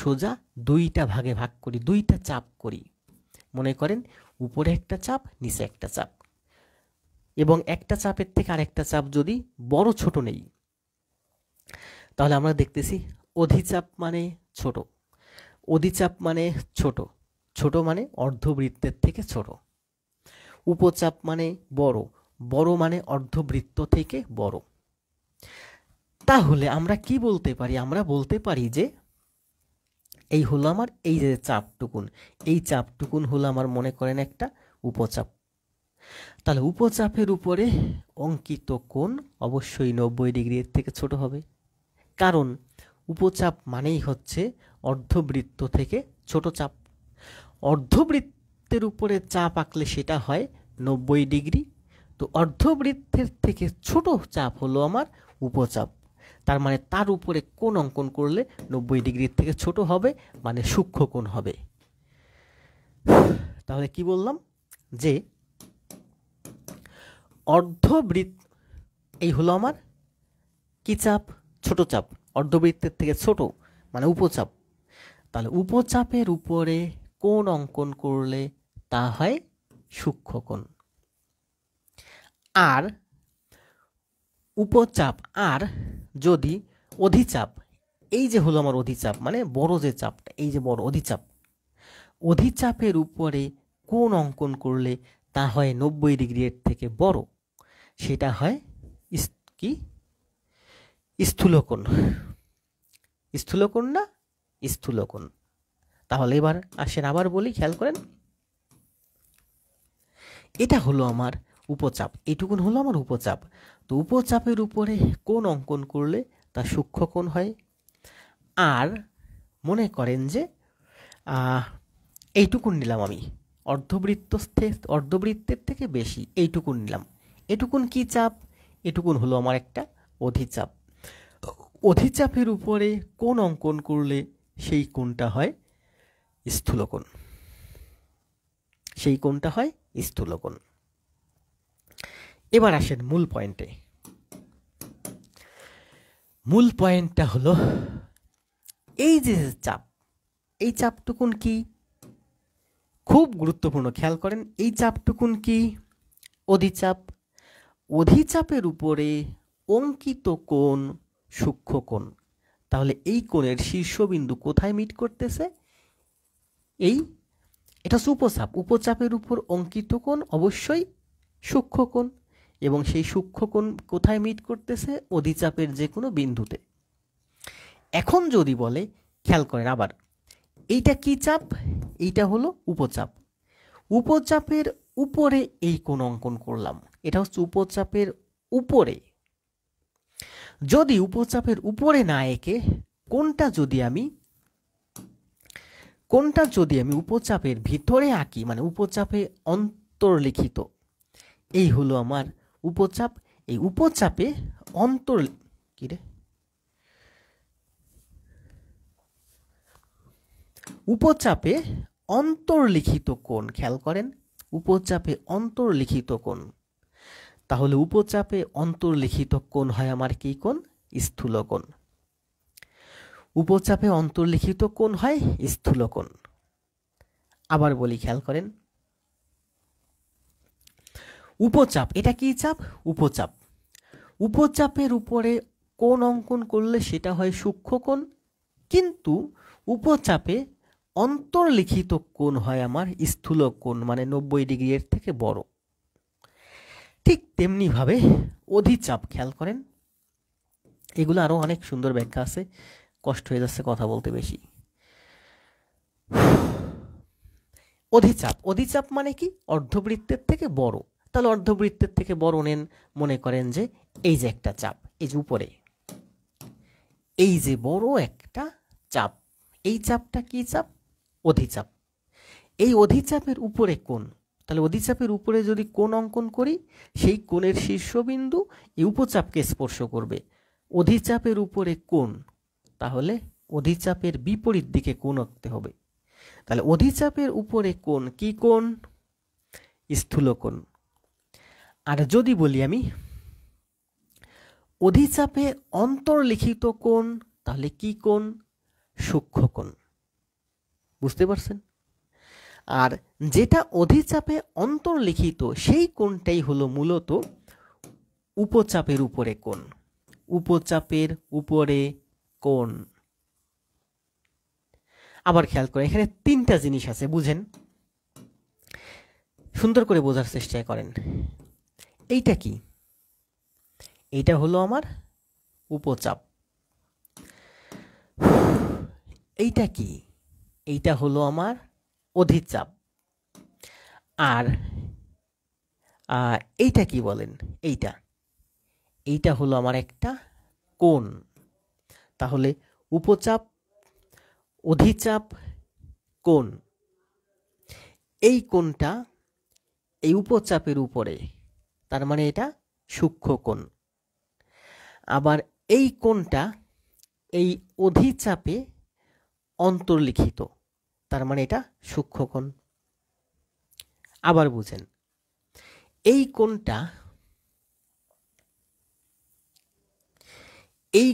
সোজা দুইটা ভাগে ভাগ করি, দুইটা চাপ করি, মনে করেন উপরে একটা চাপ, নিচে একটা চাপ, এবং একটা চাপের থেকে আরেকটা চাপ যদি বড় ছোট নেই, তাহলে আমরা দেখতেছি অধিচাপ মানে ছোট, অধিচাপ মানে ছোট, ছোট মানে অর্ধবৃত্তের থেকে ছোট, উপচাপ মানে বড়, বড় মানে অর্ধবৃত্ত থেকে বড়। তাহলে আমরা কি বলতে পারি? আমরা বলতে পারি যে এই হলো আমার এই যে চাপটুকুন, এই চাপটুকুন হলো আমার মনে করেন একটা উপচাপ। তাহলে উপচাপের উপরে অঙ্কিত কোণ অবশ্যই 90 ডিগ্রির থেকে ছোট হবে, কারণ উপচাপ মানেই হচ্ছে অর্ধবৃত্ত থেকে ছোট চাপ। অর্ধবৃত্তের উপরে চাপ আঁকলে সেটা হয় 90 ডিগ্রি। তো অর্ধবৃত্তের থেকে ছোট চাপ হলো আমার উপচাপ, তার মানে তার উপরে কোণ অঙ্কন করলে 90 ডিগ্রির থেকে ছোট হবে, মানে সূক্ষ্মকোণ হবে। তাহলে কি বললাম? যে অর্ধবৃত্ত, এই হলো আমার কি চাপ? ছোট চাপ, অর্ধবৃত্তের থেকে ছোট মানে উপচাপ। তাহলে উপচাপের উপরে কোণ অঙ্কন করলে তা হয় সূক্ষ্মকোণ। আর উপচাপ, আর যদি অধিচাপ, এই যে হলো আমার অধিচাপ মানে বড় যে চাপটা, এই যে বড় অধিচাপ, অধিচাপের উপরে কোণ অঙ্কন করলে তা হয় 90 ডিগ্রির থেকে বড়, সেটা হয় কি? স্থূলকোণ। স্থূলকোণ না? স্থূলকোণ। তাহলে এবার আসেন আবার বলি, খেয়াল করেন, এটা হলো আমার উপচাপ, এইটুকুন হলো আমার উপচাপ। তো উপচাপের উপরে কোণ অঙ্কন করলে তা সূক্ষ্মকোণ হয়। আর মনে করেন যে এইটুকুন নিলাম আমি, অর্ধবৃত্তের থেকে বেশি এইটুকুন নিলাম, এটুকুন কি চাপ? এটুকুন হলো আমার একটা অধিচাপ। অধিচাপের উপরে কোণ অঙ্কন করলে সেই কোণটা হয় স্থূলকোণ, সেই কোণটা হয় স্থূলকোণ। এবার আসেন মূল পয়েন্টে। মূল পয়েন্টটা হলো এই যে চাপ, এই চাপটুকুন কি? খুব গুরুত্বপূর্ণ, খেয়াল করেন, এই চাপটুকুন কি? অধিচাপ। অধিচাপের উপরে অঙ্কিত কোণ সূক্ষ্মকোণ। তাহলে এই কোণের শীর্ষবিন্দু কোথায় মিট করতেছে? এই এটা হচ্ছে উপচাপ। উপচাপের উপর অঙ্কিত কোণ অবশ্যই সূক্ষ্মকোণ, এবং সেই সূক্ষ্মকোণ কোথায় মিট করতেছে? অধিচাপের যে কোনো বিন্দুতে। এখন যদি বলে, খেয়াল করেন আবার, এইটা কি চাপ? এইটা হলো উপচাপ। উপচাপের উপরে এই কোণ অঙ্কন করলাম, এটা হচ্ছে উপচাপের উপরে। যদি উপচাপের উপরে না এঁকে কোণটা যদি আমি উপচাপের ভিতরে আঁকি, মানে উপচাপে অন্তর্লিখিত, এই হলো আমার উপচাপ। এই উপচাপে উপচাপে অন্তর্লিখিত কোণ, খেয়াল করেন, উপচাপে অন্তর্লিখিত কোণ। তাহলে উপচাপে অন্তর্লিখিত কোণ হয় আমার কি কোণ? স্থূলকোণ। উপচাপে অন্তর্লিখিত কোণ হয় স্থূলকোণ। আবার বলি, খেয়াল করেন, উপচাপ, এটা কি চাপ? উপচাপ। উপচাপের উপরে কোণ অঙ্কন করলে সেটা হয় সূক্ষ্মকোণ, কিন্তু উপচাপে অন্তর্লিখিত কোণ হয় আমার স্থূলকোণ, মানে 90 ডিগ্রি এর থেকে বড়। ঠিক তেমনিভাবে অধিচাপ, খেয়াল করেন, এগুলো আরো অনেক সুন্দর ব্যাখ্যা আছে, কষ্ট হয়ে যাচ্ছে কথা বলতে বেশি। অধিচাপ, অধিচাপ মানে কি? অর্ধবৃত্তের থেকে বড়। তাহলে অর্ধবৃত্তের থেকে বড় নেন, মনে করেন যে এই যে একটা চাপ, এই যে উপরে এই যে বড় একটা চাপ, এই চাপটা কি চাপ? অধিচাপ। এই অধিচাপের উপরে কোণ, তাহলে অধিচাপের উপরে যদি কোণ অঙ্কন করি, সেই কোণের শীর্ষবিন্দু এই উপচাপকে স্পর্শ করবে। অধিচাপের উপরে কোণ, তাহলে অধিচাপের বিপরীত দিকে কোণ আঁকতে হবে। তাহলে অধিচাপের উপরে কোণ কি কোণ? স্থূলকোণ। আর যদি বলি আমি অধিচাপে অন্তর্লিখিত কোণ, তাহলে কি কোণ? সূক্ষ্মকোণ। বুঝতে পারছেন? আর যেটা অধিচাপে অন্তর্লিখিত, সেই কোণটাই হলো মূলত উপচাপের উপরে কোণ। উপচাপের উপরে কোণ। আবার খেয়াল করে, এখানে তিনটা জিনিস আছে, বুঝেন, সুন্দর করে বোঝার চেষ্টা করেন। এইটা কি? এইটা হলো আমার উপচাপ। এইটা কি? এইটা হলো আমার অধিচাপ। আর এইটা কি বলেন? এইটা হলো আমার একটা কোণ। তাহলে উপচাপ, অধিচাপ, কোণ। এই কোণটা এই উপচাপের উপরে, তার মানে এটা সূক্ষ্মকোণ। আবার এই কোণটা এই অধিচাপে অন্তর্লিখিত, তার মানে এটা সূক্ষ্মকোণ। আবার বুঝেন, এই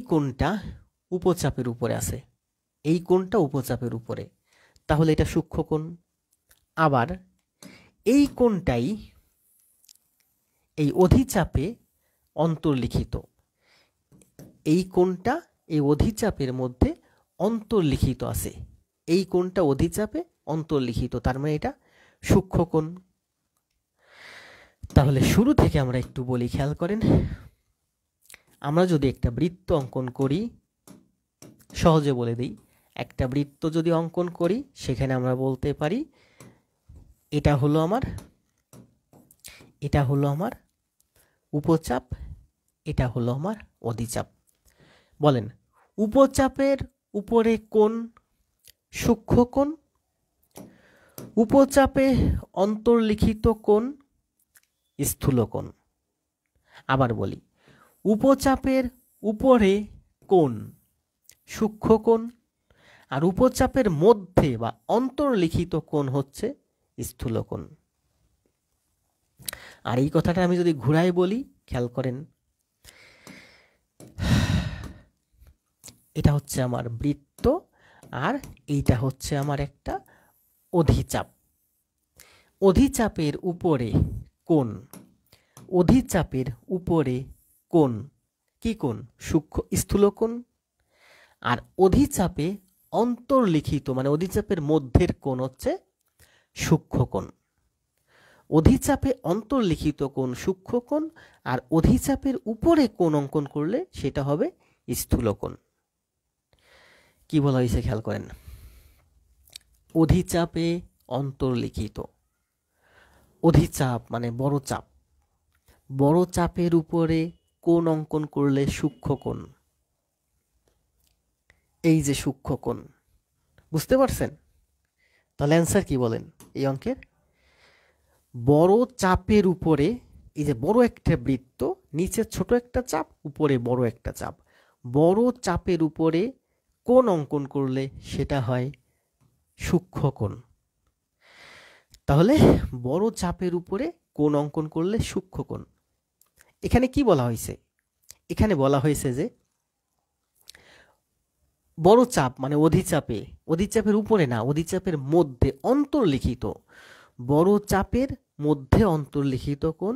কোণটা উপচাপের উপরে আছে, এই কোণটা উপচাপের উপরে, তাহলে এটা সূক্ষ্মকোণ। আবার এই কোণটাই এই অধিচাপে অন্তর্লিখিত, এই কোণটা এই অধিচাপের মধ্যে অন্তর্লিখিত আছে, এই কোণটা অধিচাপে অন্তর্লিখিত, তার মানে এটা সূক্ষ্মকোণ। তাহলে শুরু থেকে আমরা একটু বলি, খেয়াল করেন, আমরা যদি একটা বৃত্ত অঙ্কন করি, সহজে বলে দিই, একটা বৃত্ত যদি অঙ্কন করি, সেখানে আমরা বলতে পারি এটা হলো আমার উপচাপ, এটা হলো আমার অধিচাপ। বলেন, উপচাপের উপরে কোণ সূক্ষ্মকোণ, উপচাপে অন্তর্লিখিত কোণ স্থূলকোণ। আবার বলি, উপচাপের উপরে কোণ সূক্ষ্মকোণ, আর উপচাপের মধ্যে বা অন্তর্লিখিত কোণ হচ্ছে স্থূলকোণ। আর এই কথাটা আমি যদি ঘুরাই বলি, খেয়াল করেন, এটা হচ্ছে আমার বৃত্ত, আর এইটা হচ্ছে আমার একটা অধিচাপ। অধিচাপের উপরে কোণ, অধিচাপের উপরে কোণ কি কোণ? স্থূলকোণ। আর অধিচাপে অন্তর্লিখিত মানে অধিচাপের মধ্যের কোণ হচ্ছে সূক্ষ্মকোণ। অধিচাপে অন্তর্লিখিত কোণ সূক্ষ্মকোণ, আর অধিচাপের উপরে কোণ অঙ্কন করলে সেটা হবে স্থূলকোণ। কি বলা হয়েছে খেয়াল করেন, অধিচাপে অন্তর্লিখিত, অধিচাপ মানে বড় চাপ, বড় চাপের উপরে কোণ অঙ্কন করলে সূক্ষ্মকোণ। এই যে সূক্ষ্মকোণ, বুঝতে পারছেন? তাহলে অ্যান্সার কি বলেন এই অঙ্কের? বড় চাপের উপরে, এই যে বড় একটা বৃত্ত, নিচে ছোট একটা চাপ, উপরে বড় একটা চাপ, বড় চাপের উপরে কোণ অঙ্কন করলে সেটা হয় সূক্ষ্মকোণ। তাহলে বড় চাপের উপরে কোণ অঙ্কন করলে সূক্ষ্মকোণ। এখানে কি বলা হয়েছে? এখানে বলা হয়েছে যে বড় চাপ মানে অধিচাপে, অধিচাপের উপরে না, অধিচাপের মধ্যে অন্তর্লিখিত, বড় চাপের মধ্যে অন্তর্লিখিত কোণ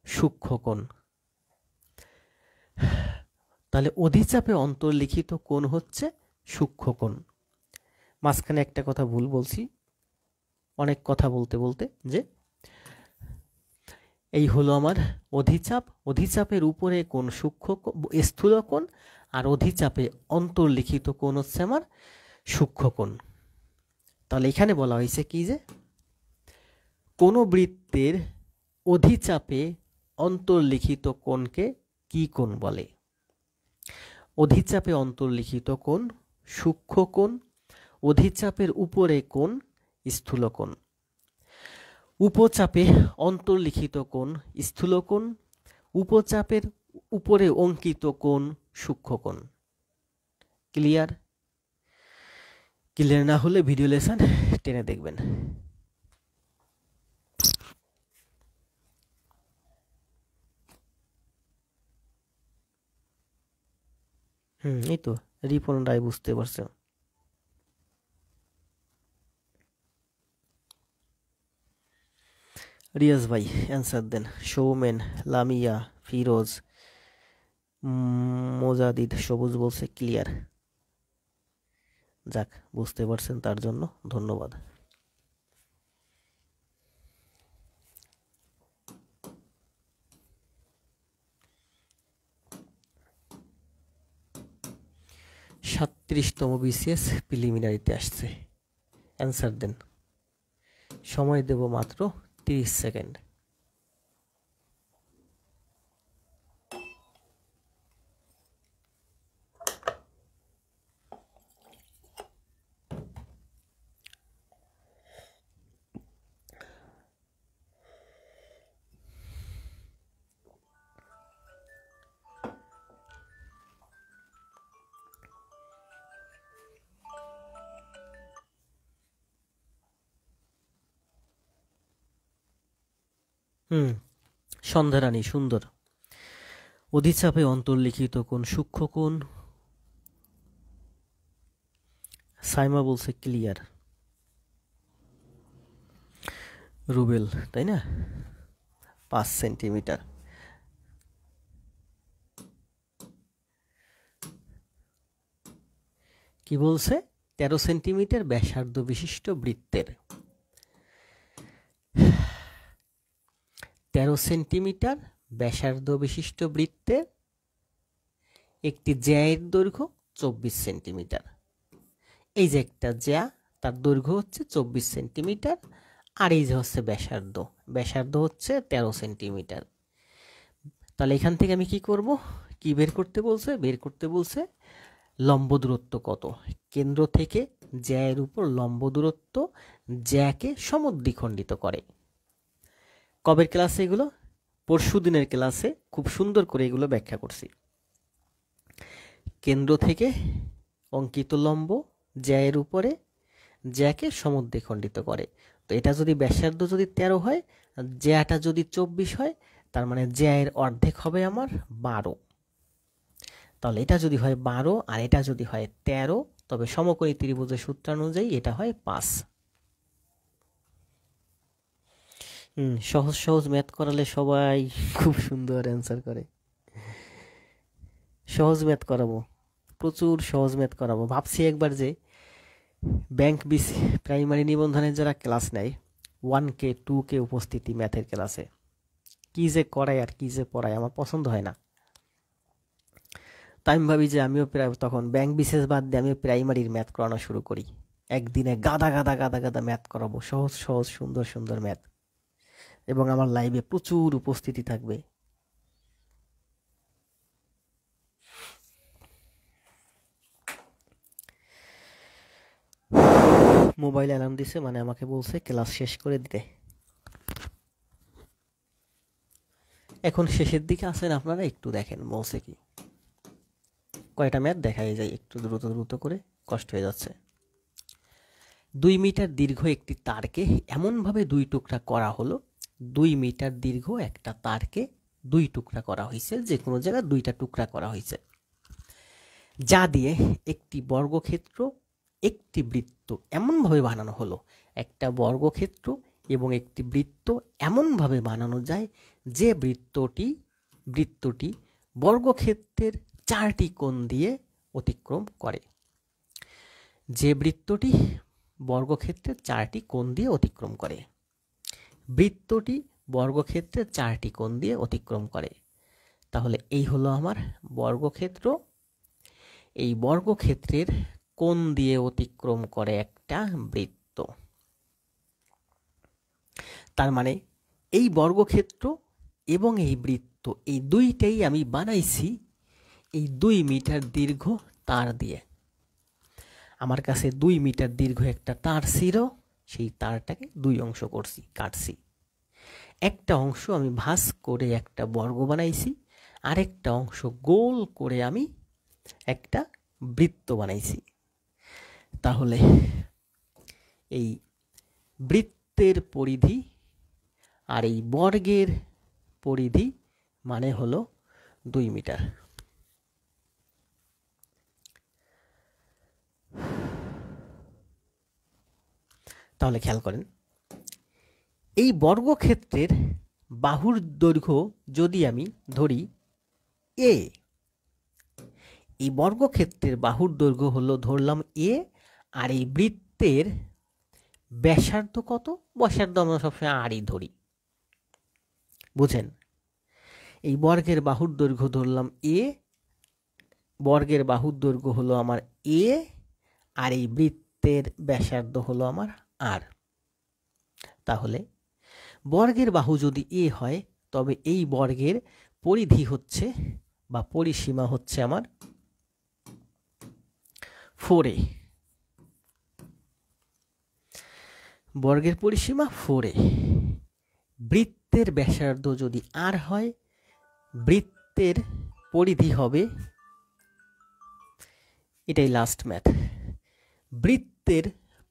সূক্ষ্মকোণ। তাহলে অধিচাপে অন্তর্লিখিত কোণ হচ্ছে সূক্ষ্মকোণ। মাঝখানে একটা কথা ভুল বলছি, অনেক কথা বলতে বলতে, যে এই হলো আমার অধিচাপ, অধিচাপের উপরে কোণ স্থূলকোণ, আর অধিচাপে অন্তর্লিখিত কোণ হচ্ছে আমার সূক্ষ্মকোণ। তাহলে এখানে বলা হয়েছে কি, যে কোন বৃত্তের অধিচাপে অন্তর্লিখিত কোণকে কি কোণ বলে? অধিচাপে অন্তর্লিখিত কোণ সূক্ষ্মকোণ, অধিচাপের উপরে কোণ স্থূলকোণ। উপচাপে অন্তর্লিখিত কোণ স্থূলকোণ, উপচাপের উপরে অঙ্কিত কোণ সূক্ষ্মকোণ। ক্লিয়ার? ক্লিয়ার না হলে ভিডিও লেসন টেনে দেখবেন। এই তো রিপন রায় বুঝতে পারছে। রিয়াজ ভাই অ্যান্সার দেন। সৌমেন, লামিয়া, ফিরোজ, মোজাদিদ সবুজ বলছে ক্লিয়ার। যাক, বুঝতে পারছেন, তার জন্য ধন্যবাদ। সাতত্রিশতম বিসিএস প্রিলিমিনারিতে আসছে। অ্যান্সার দেন, সময় দেব মাত্র 30 সেকেন্ড। সন্ধ্যারানী সুন্দর। অধিচাপে অন্তর্লিখিত কোণ সূক্ষ্মকোণ। সাইমা বলছে ক্লিয়ার। রুবেল, তাই না? 5 সেন্টিমিটার। কি বলছে? 13 সেন্টিমিটার ব্যাসার্ধ বিশিষ্ট বৃত্তের 13 সেন্টিমিটার ব্যাসার্ধ বিশিষ্ট বৃত্তের একটি জ্যায়ের দৈর্ঘ্য 24 সেন্টিমিটার। এই যে একটা জ্যা, তার দৈর্ঘ্য হচ্ছে 24 সেন্টিমিটার, আর এই যে হচ্ছে ব্যাসার্ধ, ব্যাসার্ধ হচ্ছে 13 সেন্টিমিটার। তাহলে এখান থেকে আমি কি করব? কি বের করতে বলছে? বের করতে বলছে লম্ব দূরত্ব কত, কেন্দ্র থেকে জ্যায়ের উপর লম্ব দূরত্ব জ্যাকে সমদ্বিখণ্ডিত করে। কবের ক্লাসে এগুলো? পরশু দিনের ক্লাসে খুব সুন্দর করে এগুলো ব্যাখ্যা করছি। কেন্দ্র থেকে অঙ্কিত লম্ব জ্যায়ের উপরে জ্যাকে সমদ্বিখণ্ডিত করে। তো এটা যদি ব্যাসার্ধ যদি 13 হয়, জ্যাটা যদি 24 হয়, তার মানে জ্যায়ের অর্ধেক হবে আমার 12। তাহলে এটা যদি হয় 12 আর এটা যদি হয় 13, তবে সমকোণী ত্রিভুজের সূত্রানুযায়ী এটা হয় 5। সহজ সহজ ম্যাথ করালে সবাই খুব সুন্দর অ্যান্সার করে। সহজ ম্যাথ করাবো, প্রচুর সহজ ম্যাথ করাবো। ভাবছি একবার যে ব্যাংক বিসি প্রাইমারি নিবন্ধনের যারা ক্লাস নেয় 1K 2K উপস্থিতি ম্যাথের ক্লাসে, কী যে করায় আর কী যে পড়ায় আমার পছন্দ হয় না। তাই আমি ভাবি যে আমিও প্রায় তখন ব্যাংক বিশেষ বাদ দিয়ে আমিও প্রাইমারির ম্যাথ করানো শুরু করি। একদিনে গাদা গাদা গাদা গাদা ম্যাথ করাবো, সহজ সহজ সুন্দর সুন্দর ম্যাথ, এবং আমার লাইভে প্রচুর উপস্থিতি থাকবে। মোবাইল অ্যালার্ম দিছে, মানে আমাকে বলছে ক্লাস শেষ করে দিতে। এখন শেষের দিকে আছেন আপনারা, একটু দেখেন বলছে কি। কয়টা ম্যাথ দেখাই যায় একটু দ্রুত দ্রুত করে, কষ্ট হয়ে যাচ্ছে। 2 মিটার দীর্ঘ একটি তারকে এমনভাবে 2 টুকরা করা হলো, 2 মিটার দীর্ঘ একটা তারকে 2 টুকরা করা হয়েছে, যে কোনো জায়গায় 2টা টুকরা করা হয়েছে, যা দিয়ে একটি বর্গক্ষেত্র একটি বৃত্ত এমনভাবে বানানো হলো। একটা বর্গক্ষেত্র এবং একটি বৃত্ত এমনভাবে বানানো যায় যে বৃত্তটি বর্গক্ষেত্রের 4টি কোণ দিয়ে অতিক্রম করে। যে বৃত্তটি বর্গক্ষেত্রের 4টি কোণ দিয়ে অতিক্রম করে, বৃত্তটি বর্গক্ষেত্রের 4টি কোণ দিয়ে অতিক্রম করে। তাহলে এই হলো আমার বর্গক্ষেত্র। এই বর্গক্ষেত্রের কোণ দিয়ে অতিক্রম করে একটা বৃত্ত। তার মানে এই বর্গক্ষেত্র এবং এই বৃত্ত, এই দুইটাই আমি বানাইছি এই 2 মিটার দীর্ঘ তার দিয়ে। আমার কাছে 2 মিটার দীর্ঘ একটা তার ছিল, সেই তারটাকে 2 অংশ করছি, কাটছি। একটা অংশ আমি ভাঁজ করে একটা বর্গ বানাইছি, আরেকটা অংশ গোল করে আমি একটা বৃত্ত বানাইছি। তাহলে এই বৃত্তের পরিধি আর এই বর্গের পরিধি মানে হলো 2 মিটার। তাহলে খেয়াল করেন, এই বর্গক্ষেত্রের বাহুর দৈর্ঘ্য যদি আমি ধরি এ, এই বর্গক্ষেত্রের বাহুর দৈর্ঘ্য হলো ধরলাম এ, আর এই বৃত্তের ব্যাসার্ধ কত? ব্যাসার্ধ আমরা সবসময় আরই ধরি, বুঝেন? এই বর্গের বাহুর দৈর্ঘ্য ধরলাম এ, বর্গের বাহুর দৈর্ঘ্য হলো আমার এ, আর এই বৃত্তের ব্যাসার্ধ হলো আমার আর। তাহলে বর্গের বাহু যদি এ হয়, তবে এই বর্গের পরিধি হচ্ছে বা পরিসীমা হচ্ছে আমার 4a। বর্গের পরিসীমা 4a। বৃত্তের ব্যাসার্ধ যদি আর হয়, বৃত্তের পরিধি হবে, এটাই লাস্ট ম্যাথ, বৃত্তের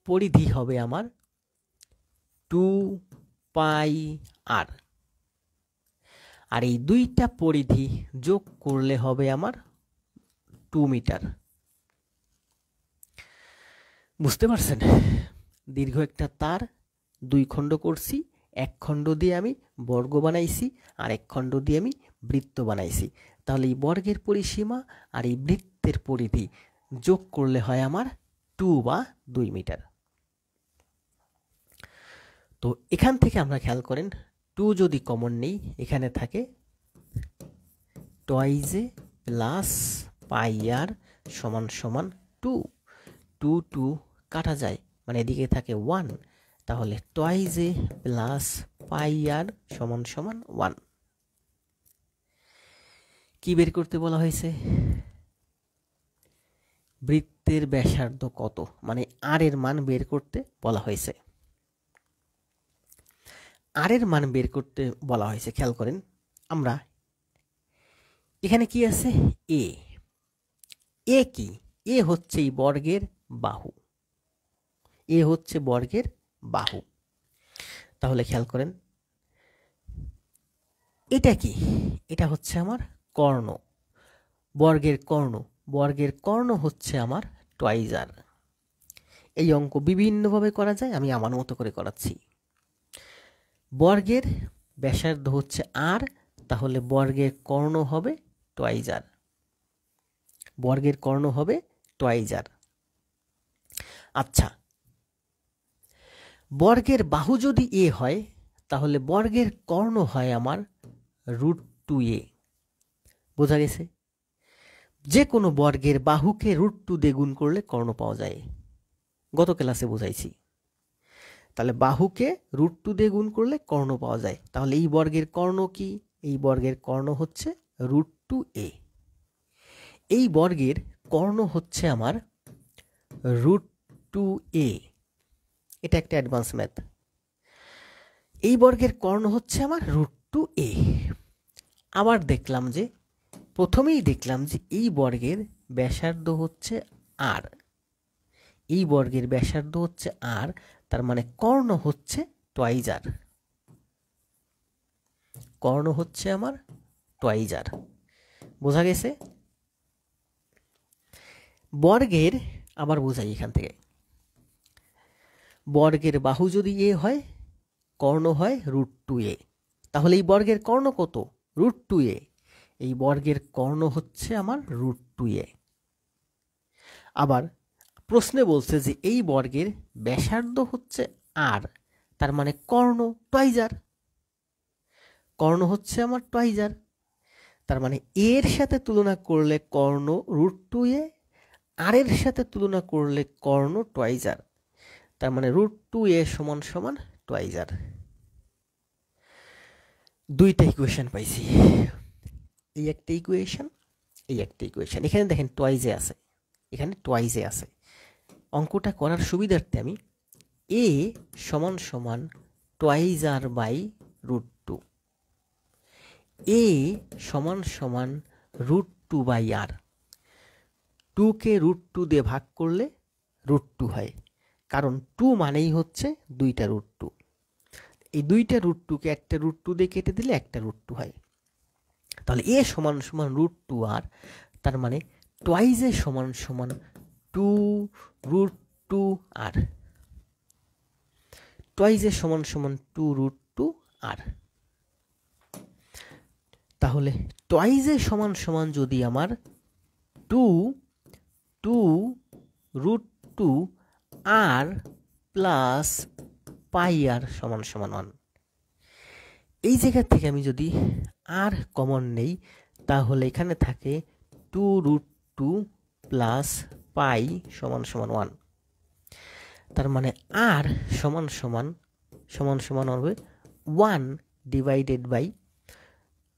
পরিধি হবে আমার 2πr, আর এই দুইটা পরিধি যোগ করলে হবে আমার 2 মিটার। বুঝতে পারছেন? দীর্ঘ একটা তার 2 খণ্ড করছি, এক খণ্ড দিয়ে আমি বর্গ বানাইছি, আর এক খণ্ড দিয়ে আমি বৃত্ত বানাইছি। তাহলে এই বর্গের পরিসীমা আর এই বৃত্তের পরিধি যোগ করলে হয় আমার 2 বা 2 মিটার। তো এখান থেকে আমরা খেয়াল করেন, 2 যদি কমন নেই, এখানে থাকে টয়েজে প্লাস πr সমান সমান 2। 2 2 কাটা যায়, মানে এদিকে থাকে 1। তাহলে টয়েজে প্লাস πr সমান সমান 1। কি বের করতে বলা হয়েছে? বৃত্তের ব্যাসার্ধ কত, মানে আর এর মান বের করতে বলা হয়েছে। আর এর মান বের করতে বলা হয়েছে। খেয়াল করেন, আমরা এখানে কি আছে? এ। এ কি? এ হচ্ছে এই বর্গের বাহু, এ হচ্ছে বর্গের বাহু। তাহলে খেয়াল করেন, এটা কি? এটা হচ্ছে আমার কর্ণ, বর্গের কর্ণ। বর্গের কর্ণ হচ্ছে আমার টয়েজার। এই অঙ্ক বিভিন্নভাবে করা যায়, আমি আমার মতো করে করাচ্ছি। বর্গের ব্যাসার্ধ হচ্ছে আর, তাহলে বর্গের কর্ণ হবে টয়েজার, বর্গের কর্ণ হবে টয়েজার। আচ্ছা, বর্গের বাহু যদি এ হয় তাহলে বর্গের কর্ণ হয় আমার √2a। বোঝা গেছে? যে কোনো বর্গের বাহুকে √2 দিয়ে গুণ করলে কর্ণ পাওয়া যায়, গত ক্লাসে বোঝাইছি। তাহলে বাহুকে √2 দিয়ে গুণ করলে কর্ণ পাওয়া যায়। তাহলে এই বর্গের কর্ণ কি? এই বর্গের কর্ণ হচ্ছে √2a। এই বর্গের কর্ণ হচ্ছে আমার √2a। এটা একটা অ্যাডভান্স ম্যাথ। এই বর্গের কর্ণ হচ্ছে আমার √2a। আবার দেখলাম যে প্রথমেই দেখলাম যে এই বর্গের ব্যাসার্ধ হচ্ছে r। এই বর্গের ব্যাসার্ধ হচ্ছে r, তার মানে কর্ণ হচ্ছে টুয়াইজ r। কর্ণ হচ্ছে আমার টুয়াইজ r। বোঝা গেছে? বর্গের আবার বোঝাই এখান থেকে, বর্গের বাহু যদি এ হয়, কর্ণ হয় √2a। তাহলে এই বর্গের কর্ণ কত? √2a। এই বর্গের কর্ণ হচ্ছে আমার √2a। আবার প্রশ্নে বলছে যে এই বর্গের ব্যাসার্ধ হচ্ছে r, তার মানে কর্ণ টুয়াইজ r। কর্ণ হচ্ছে আমার টুয়াইজ r, তার মানে এর সাথে তুলনা করলে কর্ণ √2a, আর এর সাথে তুলনা করলে কর্ণ টুয়াইজ r, তার মানে √2a সমান সমান টুয়াইজ r। দুইটা ইকুয়েশন পাইছি, এই একটা ইকুয়েশন, এই একটা ইকুয়েশন। এখানে দেখেন টুয়াইজে আছে, এখানে টুয়াইজে আছে। অঙ্কটা করার সুবিধার্থে আমি a সমান সমান টুয়াইজ r বাই √2, a সমান সমান √2 বাই r। 2কে √2 দিয়ে ভাগ করলে √2 হয়, কারণ 2 মানেই হচ্ছে দুইটা √2। এই দুইটা √2কে একটা √2 দিয়ে কেটে দিলে একটা √2 হয়। তাহলে a সমান সমান √2r, তার মানে টুয়াইজে সমান সমান 2√2r। টুয়াইজে সমান সমান 2√2r। তাহলে টুয়াইজে সমান সমান যদি আমার 2√2r প্লাস πr সমান সমান 1, এই জায়গা থেকে আমি যদি r কমন নেই তাহলে এখানে থাকে 2√2 প্লাস π সমান সমান 1। তার মানে r সমান সমান হবে 1 ডিভাইডেড বাই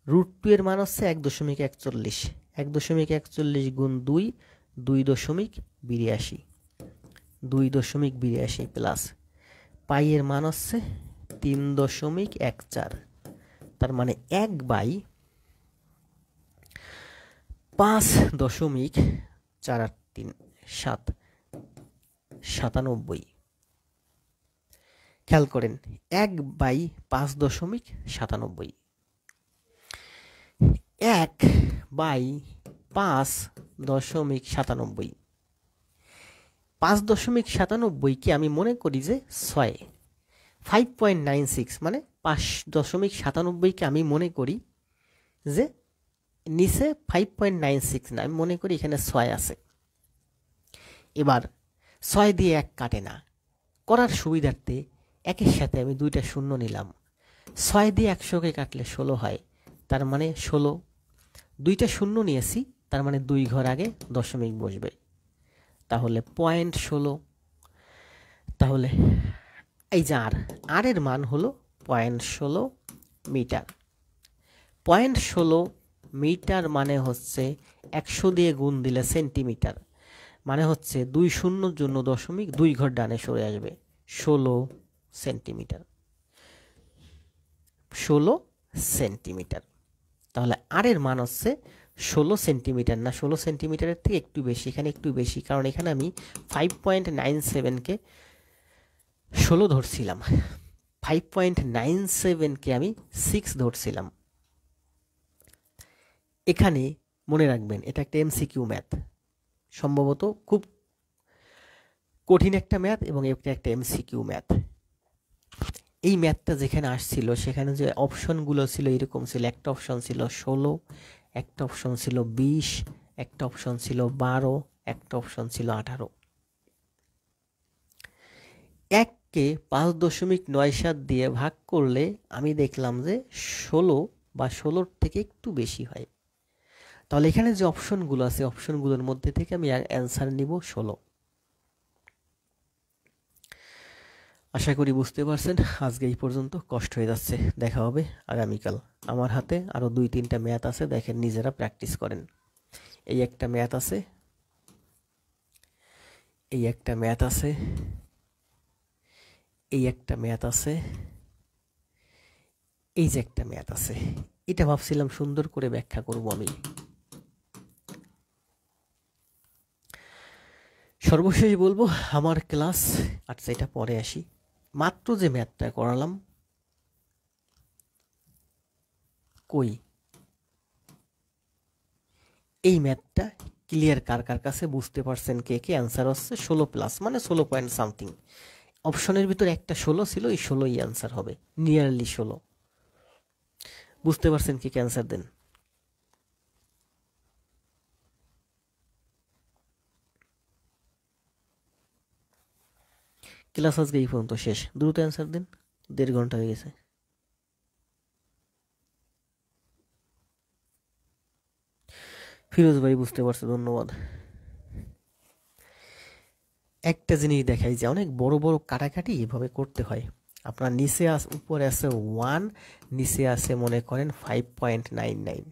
√2 এর মান হচ্ছে 1.41। 1.41 গুণ 2, 2.82, 2.82 প্লাস পাই এর মান হচ্ছে 3.14। তার মানে 1/5.487। খেয়াল করেন, 1/5.97। 1/5.97। 5.97কে আমি মনে করি যে 6, 5.96 মানে 5.97কে আমি মনে করি যে নিচে 5.96 না, আমি মনে করি এখানে 6 আছে। এবার 6 দিয়ে 1 কাটে না, করার সুবিধার্থে একের সাথে আমি দুইটা শূন্য নিলাম। 6 দিয়ে 100কে কাটলে 16 হয়, তার মানে 16। দুইটা শূন্য নিয়েছি, তার মানে 2 ঘর আগে দশমিক বসবে, তাহলে 0.16। তাহলে এই যে আর এর মান হলো 0.16 মিটার। 0.16 মিটার মানে হচ্ছে 100 দিয়ে গুণ দিলে সেন্টিমিটার, মানে হচ্ছে 2 শূন্যর জন্য দশমিক 2 ঘর ডানে সরে আসবে, 16 সেন্টিমিটার। 16 সেন্টিমিটার। তাহলে আর এর মান হচ্ছে 16 সেন্টিমিটার, না 16 সেন্টিমিটারের থেকে একটু বেশি, এখানে একটু বেশি, কারণ এখানে আমি 5.97কে 16 ধরছিলাম, 5.97কে আমি 6 ধরছিলাম। এখানে মনে রাখবেন এটা একটা এমসিকিউ ম্যাথ, সম্ভবত খুব কঠিন একটা ম্যাথ এবং এটা একটা এমসিকিউ ম্যাথ। এই ম্যাথটা যেখানে আসছিল সেখানে যে অপশনগুলো ছিল এরকম ছিল, একটা অপশন ছিল 16, একটা অপশন ছিল 20, একটা অপশন ছিল 12, একটা অপশন ছিল 18। 1কে 5.97 দিয়ে ভাগ করলে আমি দেখলাম যে 16 বা 16 থেকে একটু বেশি হয়। তাহলে এখানে যে অপশনগুলো আছে অপশনগুলোর মধ্যে থেকে আমি অ্যান্সার নিব 16। আশা করি বুঝতে পারছেন। আজকে এই পর্যন্ত, কষ্ট হয়ে যাচ্ছে। দেখা হবে আগামীকাল। আমার হাতে আরও 2-3টা ম্যাথ আছে, দেখেন নিজেরা প্র্যাকটিস করেন। এই একটা ম্যাথ আছে, এই একটা ম্যাথ আছে, এই একটা ম্যাথ আছে, এই যে একটা ম্যাথ আছে। এটা ভাবছিলাম সুন্দর করে ব্যাখ্যা করব আমি। সর্বশেষ বলবো আমার ক্লাস, আচ্ছা এটা পরে আসি, মাত্র যে ম্যাথটা করালাম কই, এই ম্যাথটা ক্লিয়ার কার কার কাছে, বুঝতে পারছেন কে কে? অ্যান্সার হচ্ছে 16+, মানে 16 পয়েন্ট সামথিং। অপশনের ভিতর একটা 16 ছিল, এই 16ই অ্যান্সার হবে, নিয়ারলি 16। বুঝতে পারছেন কি? অ্যান্সার দেন। ক্লাস আজকে এই পর্যন্ত শেষ, দ্রুত অ্যান্সার দিন, 1.5 ঘন্টা হয়ে গেছে। ফিরোজ ভাই বুঝতে পারছে, ধন্যবাদ। একটা জিনিস দেখাই যে অনেক বড় বড় কাটাকাটি এভাবে করতে হয়। আপনার নিচে উপরে আছে 1, নিচে আছে মনে করেন 5.99,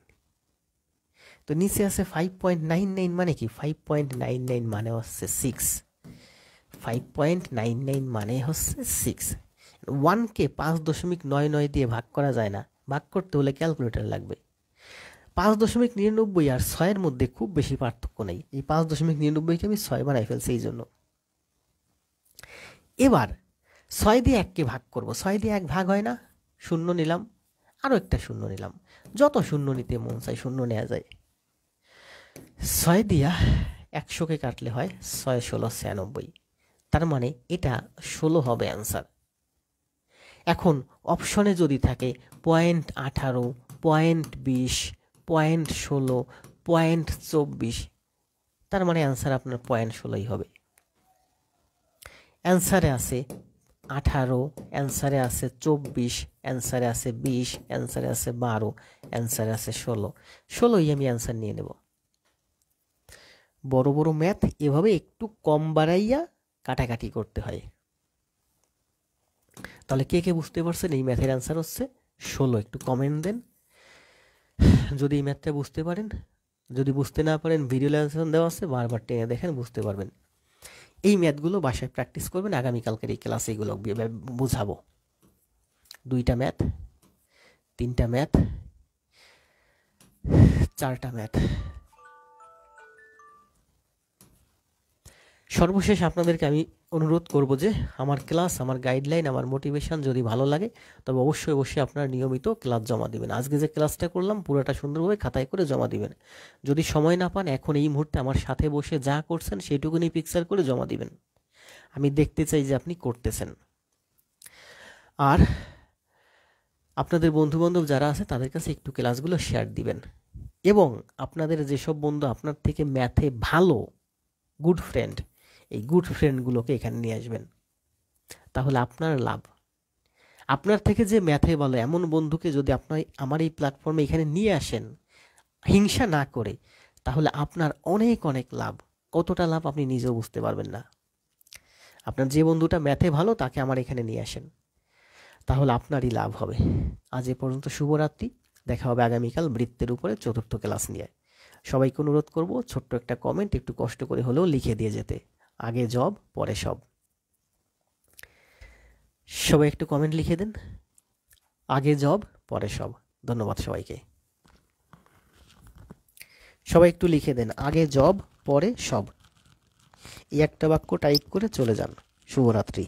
তো নিচে আছে 5.99 মানে কি? 5.99 মানে হচ্ছে 6, 5.99 মানে হচ্ছে 6। 1কে 5.99 দিয়ে ভাগ করা যায় না, ভাগ করতে হলে ক্যালকুলেটর লাগবে। 5.99 আর 6-এর মধ্যে খুব বেশি পার্থক্য নেই, এই 5.99কে আমি 6 বানাই ফেলছি এই জন্য। এবার 6 দিয়ে 1কে ভাগ করব, 6 দিয়ে 1 ভাগ হয় না, শূন্য নিলাম, আরও একটা শূন্য নিলাম, যত শূন্য নিতে মন চাই শূন্য নেওয়া যায়। 6 দিয়া 100কে কাটলে হয় 6 16 96, তার মানে এটা 16 হবে অ্যান্সার। এখন অপশনে যদি থাকে 0.18, 0.20, 0.16, 0.24, তার মানে অ্যান্সার আপনার 0.16ই হবে। অ্যান্সারে আছে 18, অ্যান্সারে আছে 24, অ্যান্সারে আছে 20, অ্যান্সারে আছে 12, অ্যান্সারে আছে 16, 16ই আমি অ্যান্সার নিয়ে নেব। বড় বড় ম্যাথ এভাবে একটু কম বাড়াইয়া কাটাকাটি করতে হয়। তাহলে কে কে বুঝতে পারছেন এই ম্যাথের অ্যান্সার হচ্ছে 16? একটু কমেন্ট দেন যদি এই ম্যাথটা বুঝতে পারেন। যদি বুঝতে না পারেন ভিডিও লেসন দেওয়া আছে, বারবার টেনে দেখেন, বুঝতে পারবেন। এই ম্যাথগুলো বাসায় প্র্যাকটিস করবেন, আগামীকালকের এই ক্লাসে এগুলো বুঝাবো। 2টা ম্যাথ, 3টা ম্যাথ, 4টা ম্যাথ। সর্বশেষ আপনাদেরকে আমি অনুরোধ করব যে আমার ক্লাস, আমার গাইডলাইন, আমার মোটিভেশন যদি ভালো লাগে তবে অবশ্যই অবশ্যই আপনারা নিয়মিত ক্লাস জমা দিবেন। আজকে যে ক্লাসটা করলাম পুরোটা সুন্দরভাবে খাতায় করে জমা দিবেন। যদি সময় না পান এখন এই মুহূর্তে আমার সাথে বসে যা করছেন সেইটুকুনি পিকচার করে জমা দিবেন, আমি দেখতে চাই যে আপনি করতেছেন। আর আপনাদের বন্ধুবান্ধব যারা আছে তাদের কাছে একটু ক্লাসগুলো শেয়ার দিবেন, এবং আপনাদের যেসব বন্ধু আপনার থেকে ম্যাথে ভালো, গুড ফ্রেন্ড, এই গুড ফ্রেন্ডগুলোকে এখানে নিয়ে আসবেন, তাহলে আপনার লাভ। আপনার থেকে যে ম্যাথে ভালো এমন বন্ধুকে যদি আপনার আমার এই প্ল্যাটফর্মে এখানে নিয়ে আসেন হিংসা না করে, তাহলে আপনার অনেক অনেক লাভ। কতটা লাভ আপনি নিজেও বুঝতে পারবেন না। আপনার যে বন্ধুটা ম্যাথে ভালো তাকে আমার এখানে নিয়ে আসেন, তাহলে আপনারই লাভ হবে। আজ এ পর্যন্ত, শুভরাত্রি। দেখা হবে আগামীকাল বৃত্তের উপরে 4র্থ ক্লাস নিয়ে। সবাইকে অনুরোধ করব ছোট্ট একটা কমেন্ট একটু কষ্ট করে হলেও লিখে দিয়ে যেতে, আগে জব পরে সব। সবাই একটু কমেন্ট লিখে দেন, আগে জব পরে সব। ধন্যবাদ সবাইকে। সবাই একটু লিখে দেন, আগে জব পরে সব। এই একটা বাক্য টাইপ করে চলে যান। শুভরাত্রি।